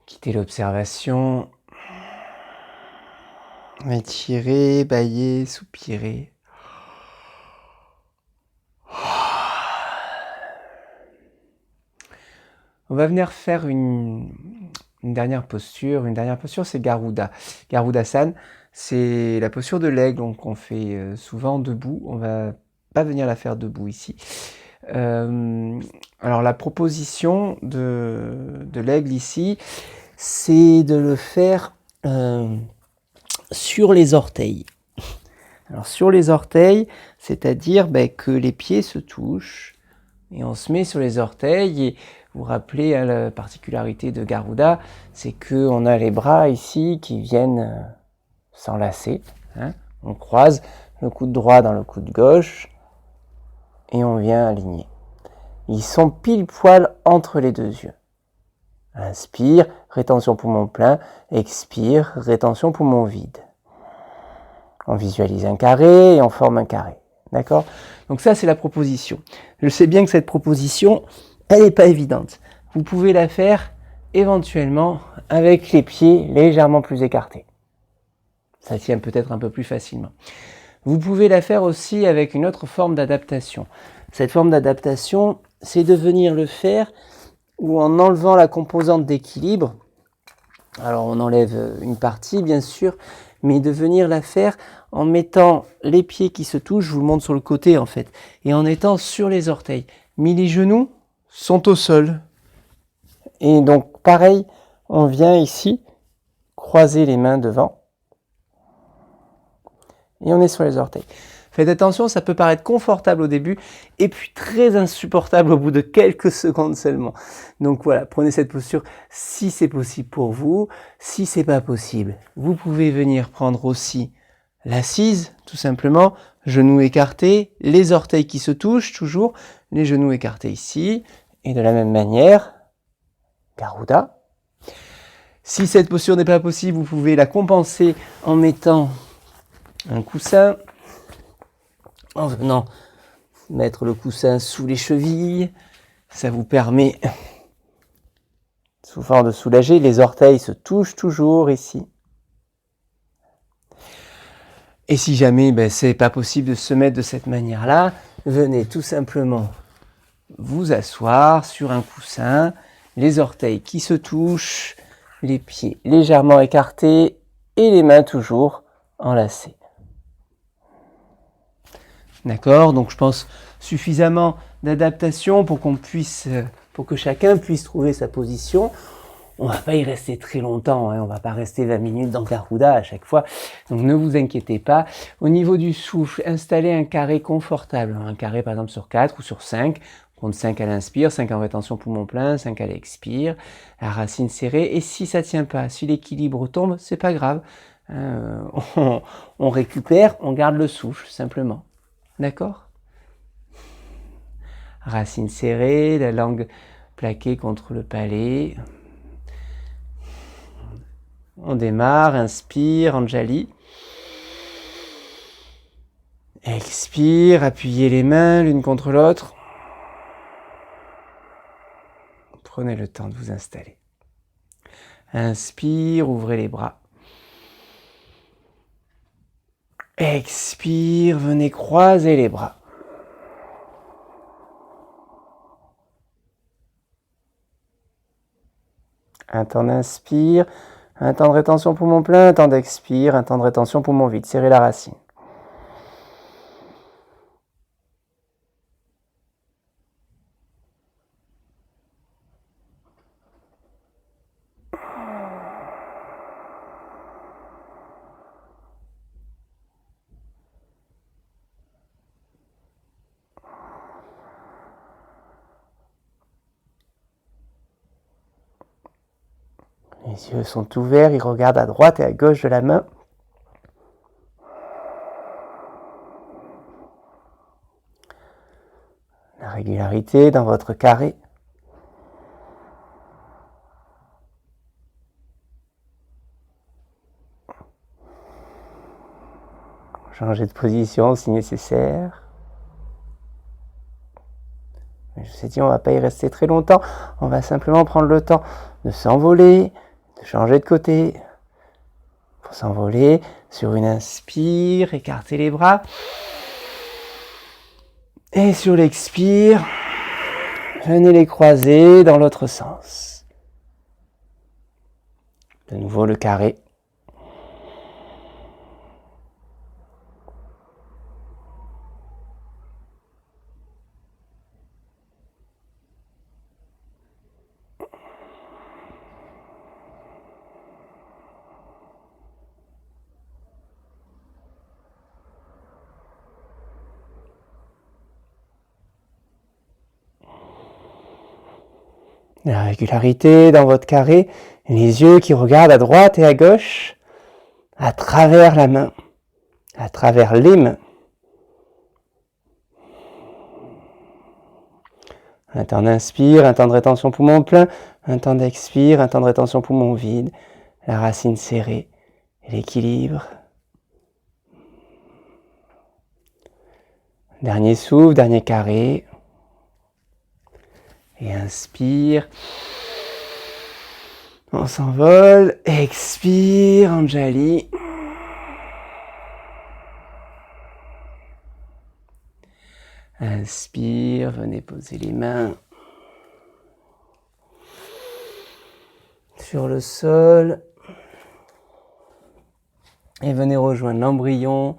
quittez l'observation, étirez, bâillez, soupirez. On va venir faire une dernière posture. Une dernière posture, c'est Garuda. Garudasana, c'est la posture de l'aigle, donc on fait souvent debout. On va pas venir la faire debout ici. Alors la proposition de l'aigle ici, c'est de le faire sur les orteils. Alors sur les orteils, c'est-à-dire que les pieds se touchent et on se met sur les orteils. Et vous vous rappelez, la particularité de Garuda, c'est qu'on a les bras ici qui viennent s'enlacer. On croise le coude droit dans le coude gauche et on vient aligner. Ils sont pile poil entre les deux yeux. Inspire, rétention poumon plein. Expire, rétention poumon vide. On visualise un carré et on forme un carré. D'accord ? Donc ça, c'est la proposition. Je sais bien que cette proposition, elle n'est pas évidente. Vous pouvez la faire éventuellement avec les pieds légèrement plus écartés. Ça tient peut-être un peu plus facilement. Vous pouvez la faire aussi avec une autre forme d'adaptation. Cette forme d'adaptation, c'est de venir le faire ou en enlevant la composante d'équilibre. Alors on enlève une partie bien sûr, mais de venir la faire en mettant les pieds qui se touchent, je vous le montre sur le côté en fait, et en étant sur les orteils. Mais les genoux sont au sol. Et donc pareil, on vient ici croiser les mains devant et on est sur les orteils. Faites attention, ça peut paraître confortable au début et puis très insupportable au bout de quelques secondes seulement. Donc voilà, prenez cette posture si c'est possible pour vous. Si c'est pas possible, vous pouvez venir prendre aussi l'assise, tout simplement, genoux écartés, les orteils qui se touchent toujours, les genoux écartés ici, et de la même manière, Garuda. Si cette posture n'est pas possible, vous pouvez la compenser en mettant un coussin, en venant mettre le coussin sous les chevilles. Ça vous permet souvent de soulager. Les orteils se touchent toujours ici. Et si jamais c'est pas possible de se mettre de cette manière-là, venez tout simplement vous asseoir sur un coussin, les orteils qui se touchent, les pieds légèrement écartés et les mains toujours enlacées. D'accord ? Donc je pense suffisamment d'adaptation pour que chacun puisse trouver sa position. On va pas y rester très longtemps, on va pas rester 20 minutes dans Garuda à chaque fois. Donc ne vous inquiétez pas. Au niveau du souffle, installez un carré confortable. Un carré par exemple sur 4 ou sur 5. On compte 5 à l'inspire, 5 en rétention poumon plein, 5 à l'expire. La racine serrée. Et si ça tient pas, si l'équilibre tombe, c'est pas grave. On récupère, on garde le souffle simplement. D'accord ? Racine serrée, la langue plaquée contre le palais. On démarre, inspire, Anjali. Expire, appuyez les mains l'une contre l'autre. Prenez le temps de vous installer. Inspire, ouvrez les bras. Expire, venez croiser les bras. Un temps d'inspire, un temps de rétention poumon plein, un temps d'expire, un temps de rétention poumon vide. Serrez la racine. Les yeux sont ouverts, ils regardent à droite et à gauche de la main. La régularité dans votre carré. Changez de position si nécessaire. Je vous ai dit, on ne va pas y rester très longtemps. On va simplement prendre le temps de s'envoler, de changer de côté. Pour s'envoler, sur une inspire, écartez les bras. Et sur l'expire, venez les croiser dans l'autre sens. De nouveau le carré. La régularité dans votre carré, les yeux qui regardent à droite et à gauche, à travers la main, à travers les mains. Un temps d'inspire, un temps de rétention poumon plein, un temps d'expire, un temps de rétention poumon vide, la racine serrée, l'équilibre. Dernier souffle, dernier carré. Et inspire. On s'envole. Expire, Anjali. Inspire, venez poser les mains sur le sol. Et venez rejoindre l'embryon.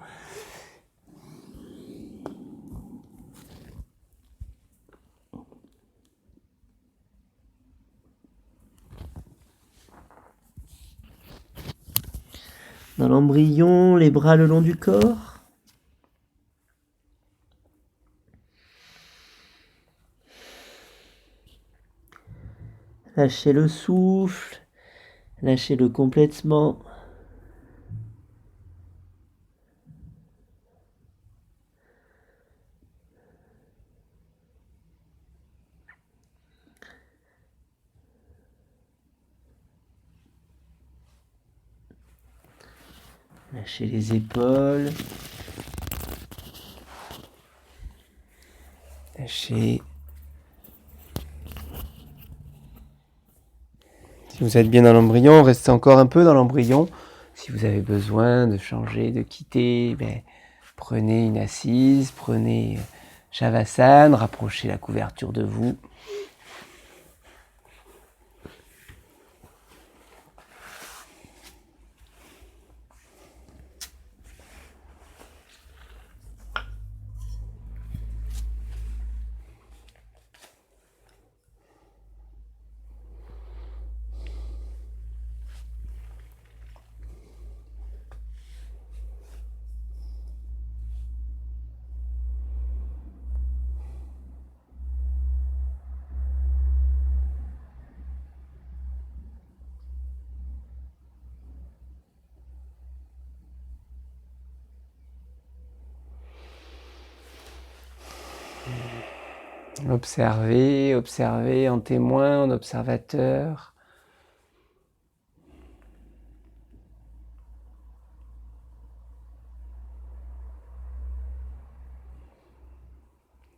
Dans l'embryon, les bras le long du corps. Lâchez le souffle, lâchez-le complètement. Lâchez les épaules. Lâchez. Si vous êtes bien dans l'embryon, restez encore un peu dans l'embryon. Si vous avez besoin de changer, de quitter, prenez une assise, prenez Shavasana, rapprochez la couverture de vous. Observez, observez en témoin, en observateur.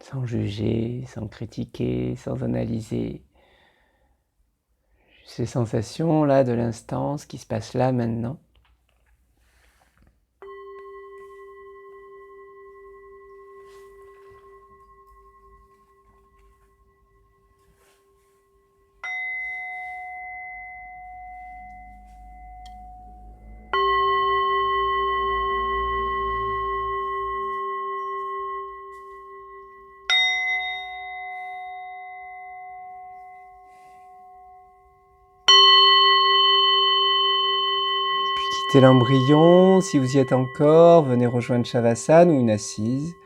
Sans juger, sans critiquer, sans analyser. Ces sensations là de l'instant, ce qui se passe là maintenant. Quittez l'embryon, si vous y êtes encore, venez rejoindre Shavasana ou une assise.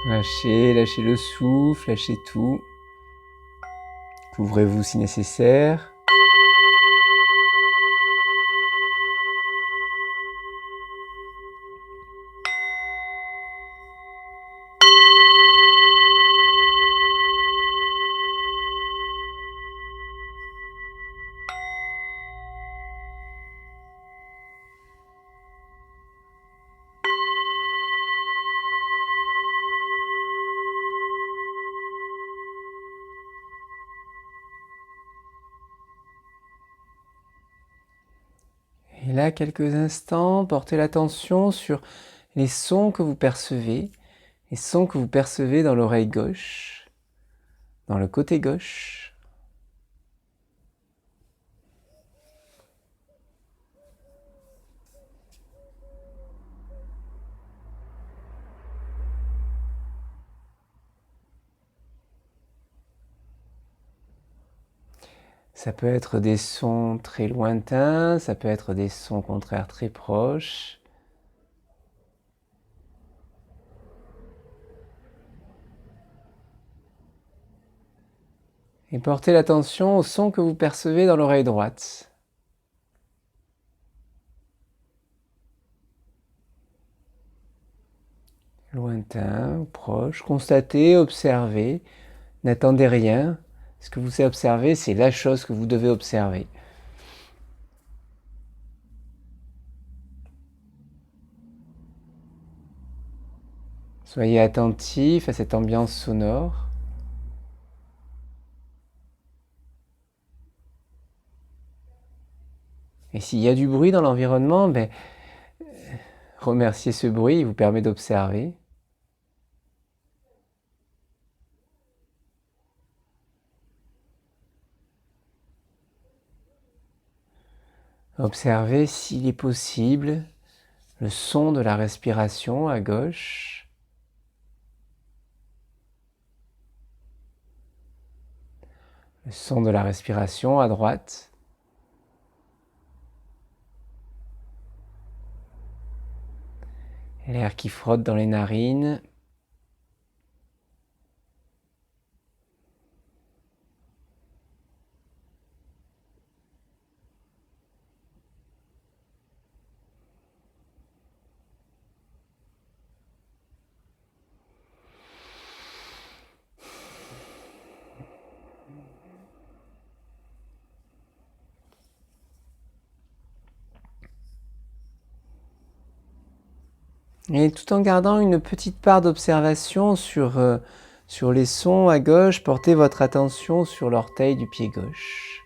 Lâchez, lâchez le souffle, lâchez tout. Couvrez-vous si nécessaire. Et là, quelques instants, portez l'attention sur les sons que vous percevez, les sons que vous percevez dans l'oreille gauche, dans le côté gauche. Ça peut être des sons très lointains, ça peut être des sons au contraire très proches. Et portez l'attention aux sons que vous percevez dans l'oreille droite. Lointain ou proche, constatez, observez, n'attendez rien. Ce que vous observez, c'est la chose que vous devez observer. Soyez attentif à cette ambiance sonore. Et s'il y a du bruit dans l'environnement, remerciez ce bruit, il vous permet d'observer. Observez s'il est possible le son de la respiration à gauche. Le son de la respiration à droite. L'air qui frotte dans les narines. Et tout en gardant une petite part d'observation sur les sons à gauche, portez votre attention sur l'orteil du pied gauche.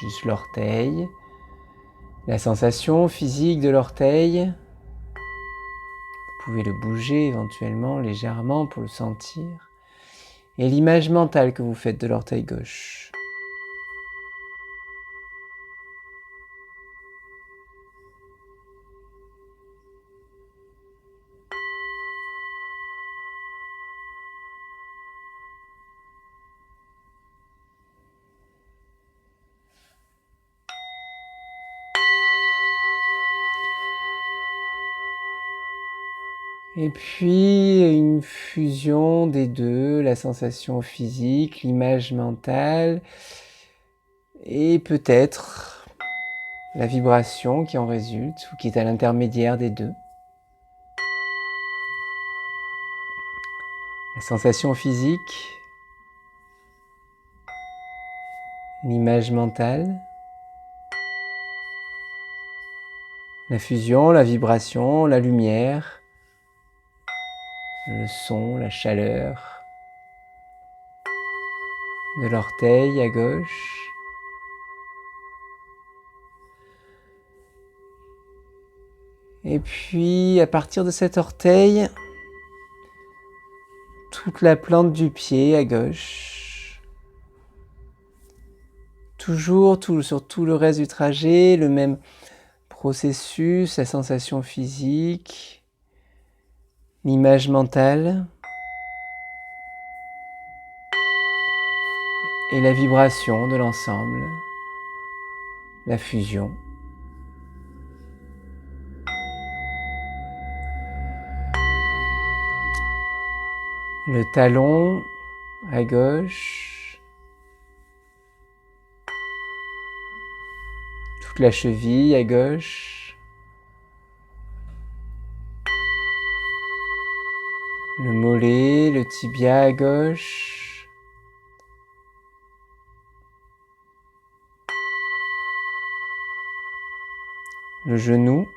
Juste l'orteil. La sensation physique de l'orteil. Vous pouvez le bouger éventuellement légèrement pour le sentir. Et l'image mentale que vous faites de l'orteil gauche. Et puis une fusion des deux, la sensation physique, l'image mentale et peut-être la vibration qui en résulte ou qui est à l'intermédiaire des deux. La sensation physique, l'image mentale, la fusion, la vibration, la lumière, le son, la chaleur de l'orteil à gauche Et puis, à partir de cet orteil, toute la plante du pied à gauche. Toujours sur tout le reste du trajet, le même processus, la sensation physique, l'image mentale et la vibration de l'ensemble, la fusion. Le talon à gauche, toute la cheville à gauche, le mollet, le tibia à gauche, le genou,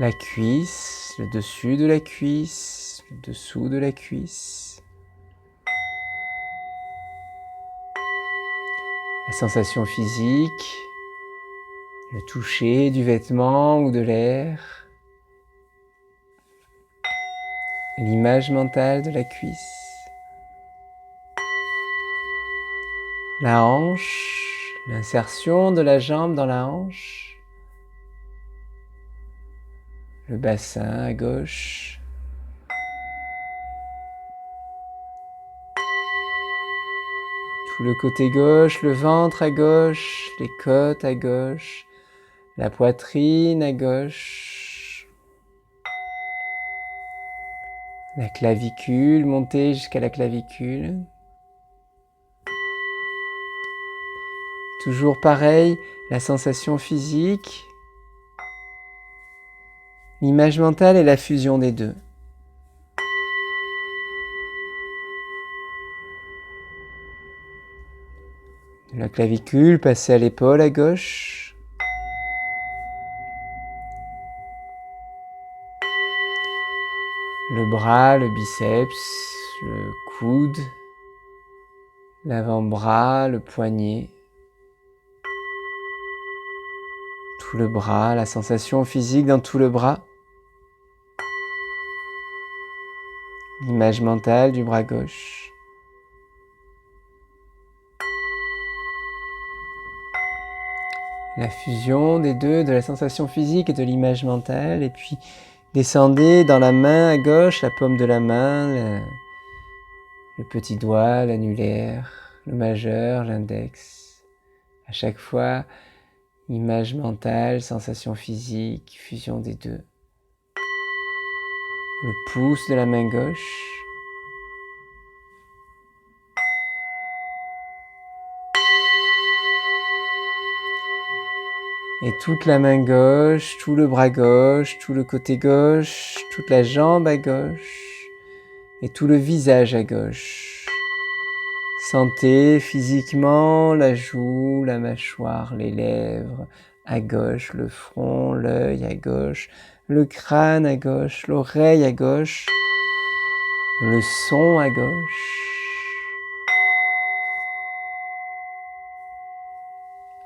la cuisse, le dessus de la cuisse, le dessous de la cuisse. La sensation physique, le toucher du vêtement ou de l'air, l'image mentale de la cuisse, la hanche, l'insertion de la jambe dans la hanche, le bassin à gauche, tout le côté gauche, le ventre à gauche, les côtes à gauche, la poitrine à gauche, la clavicule, monter jusqu'à la clavicule. Toujours pareil, la sensation physique, l'image mentale et la fusion des deux. De la clavicule, passer à l'épaule à gauche. Le bras, le biceps, le coude, l'avant-bras, le poignet. Tout le bras, la sensation physique dans tout le bras. L'image mentale du bras gauche. La fusion des deux, de la sensation physique et de l'image mentale. Et puis descendez dans la main à gauche, la paume de la main, le petit doigt, l'annulaire, le majeur, l'index. À chaque fois, image mentale, sensation physique, fusion des deux. Le pouce de la main gauche. Et toute la main gauche, tout le bras gauche, tout le côté gauche, toute la jambe à gauche et tout le visage à gauche. Sentez physiquement la joue, la mâchoire, les lèvres à gauche, le front, l'œil à gauche, le crâne à gauche, l'oreille à gauche, le son à gauche.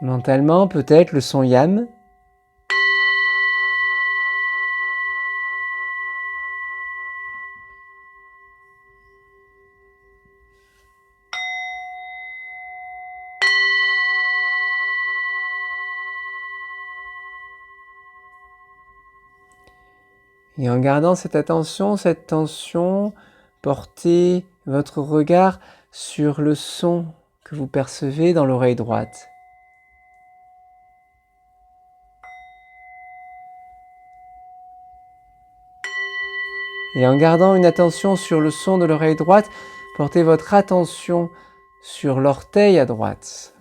Mentalement, peut-être le son yam. Et en gardant cette attention, cette tension, portez votre regard sur le son que vous percevez dans l'oreille droite. Et en gardant une attention sur le son de l'oreille droite, portez votre attention sur l'orteil à droite,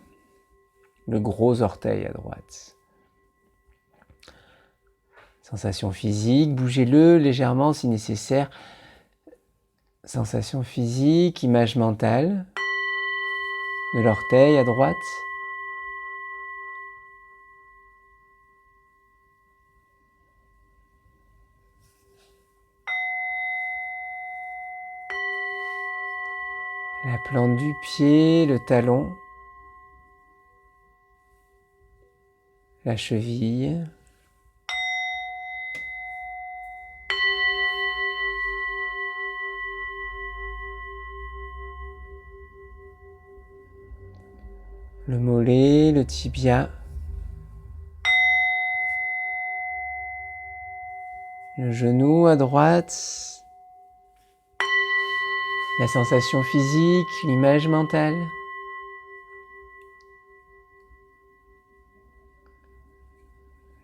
le gros orteil à droite. Sensation physique, bougez-le légèrement si nécessaire. Sensation physique, image mentale de l'orteil à droite. La plante du pied, le talon. la cheville. Le mollet, le tibia. Le genou à droite. La sensation physique, l'image mentale.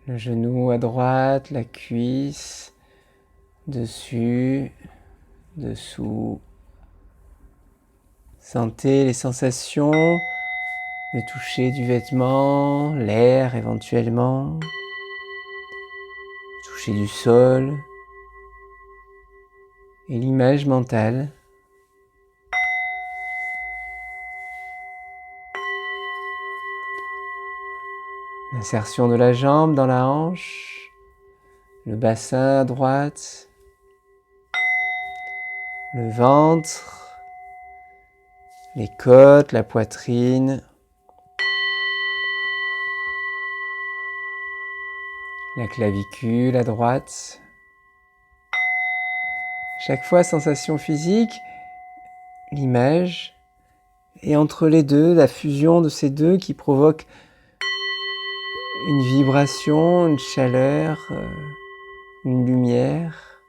Le genou à droite, la cuisse, dessus, dessous. Sentez les sensations, le toucher du vêtement, l'air éventuellement, le toucher du sol et l'image mentale. L'insertion de la jambe dans la hanche, le bassin à droite, le ventre, les côtes, la poitrine, la clavicule à droite. Chaque fois, sensation physique, l'image, et entre les deux, la fusion de ces deux qui provoque une vibration, une chaleur, une lumière.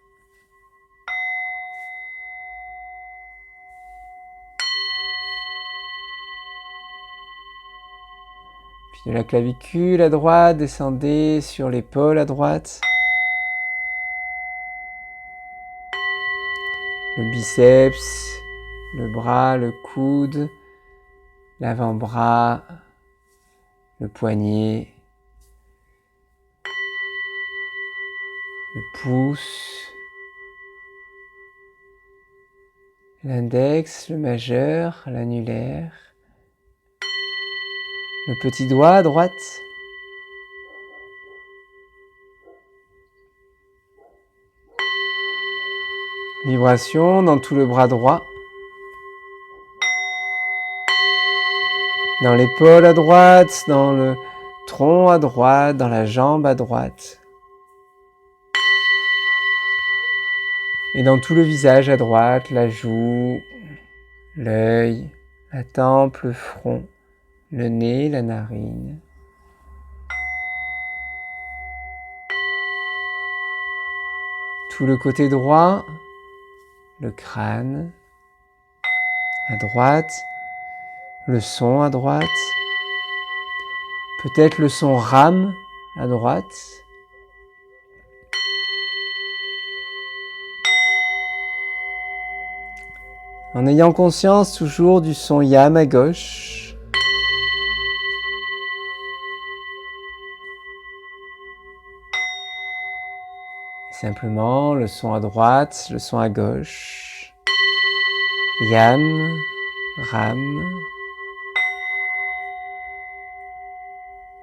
Puis de la clavicule à droite, descendez sur l'épaule à droite. Le biceps, le bras, le coude, l'avant-bras, le poignet, le pouce, l'index, le majeur, l'annulaire, le petit doigt à droite, vibration dans tout le bras droit, dans l'épaule à droite, dans le tronc à droite, dans la jambe à droite. Et dans tout le visage à droite, la joue, l'œil, la tempe, le front, le nez, la narine. Tout le côté droit, le crâne, à droite, le son à droite, peut-être le son rame à droite. En ayant conscience toujours du son yam à gauche. Et simplement le son à droite, le son à gauche. Yam, ram.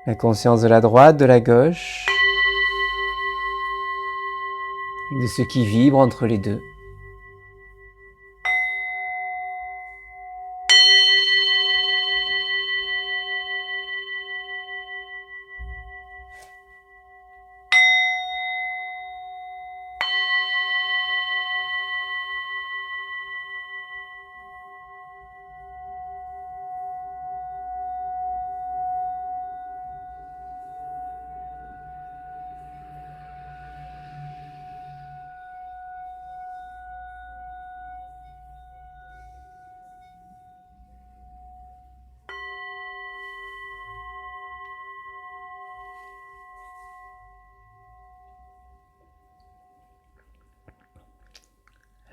La conscience de la droite, de la gauche. Et de ce qui vibre entre les deux.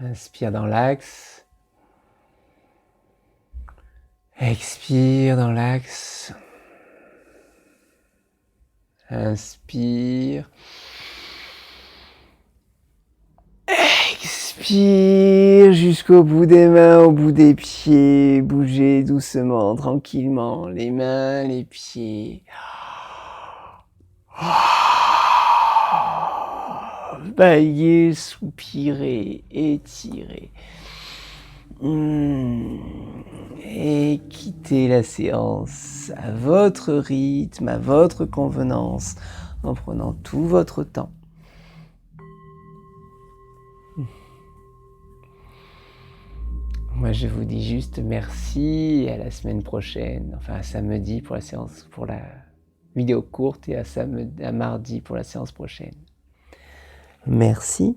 Inspire dans l'axe. Expire dans l'axe. Inspire. Expire jusqu'au bout des mains, au bout des pieds. Bougez doucement, tranquillement. Les mains, les pieds. Bailler, soupirer, étirer. Équilibre. quitter la séance à votre rythme, à votre convenance, en prenant tout votre temps. Moi, je vous dis juste merci et à la semaine prochaine, enfin à samedi pour la séance, pour la vidéo courte et à mardi pour la séance prochaine. Merci.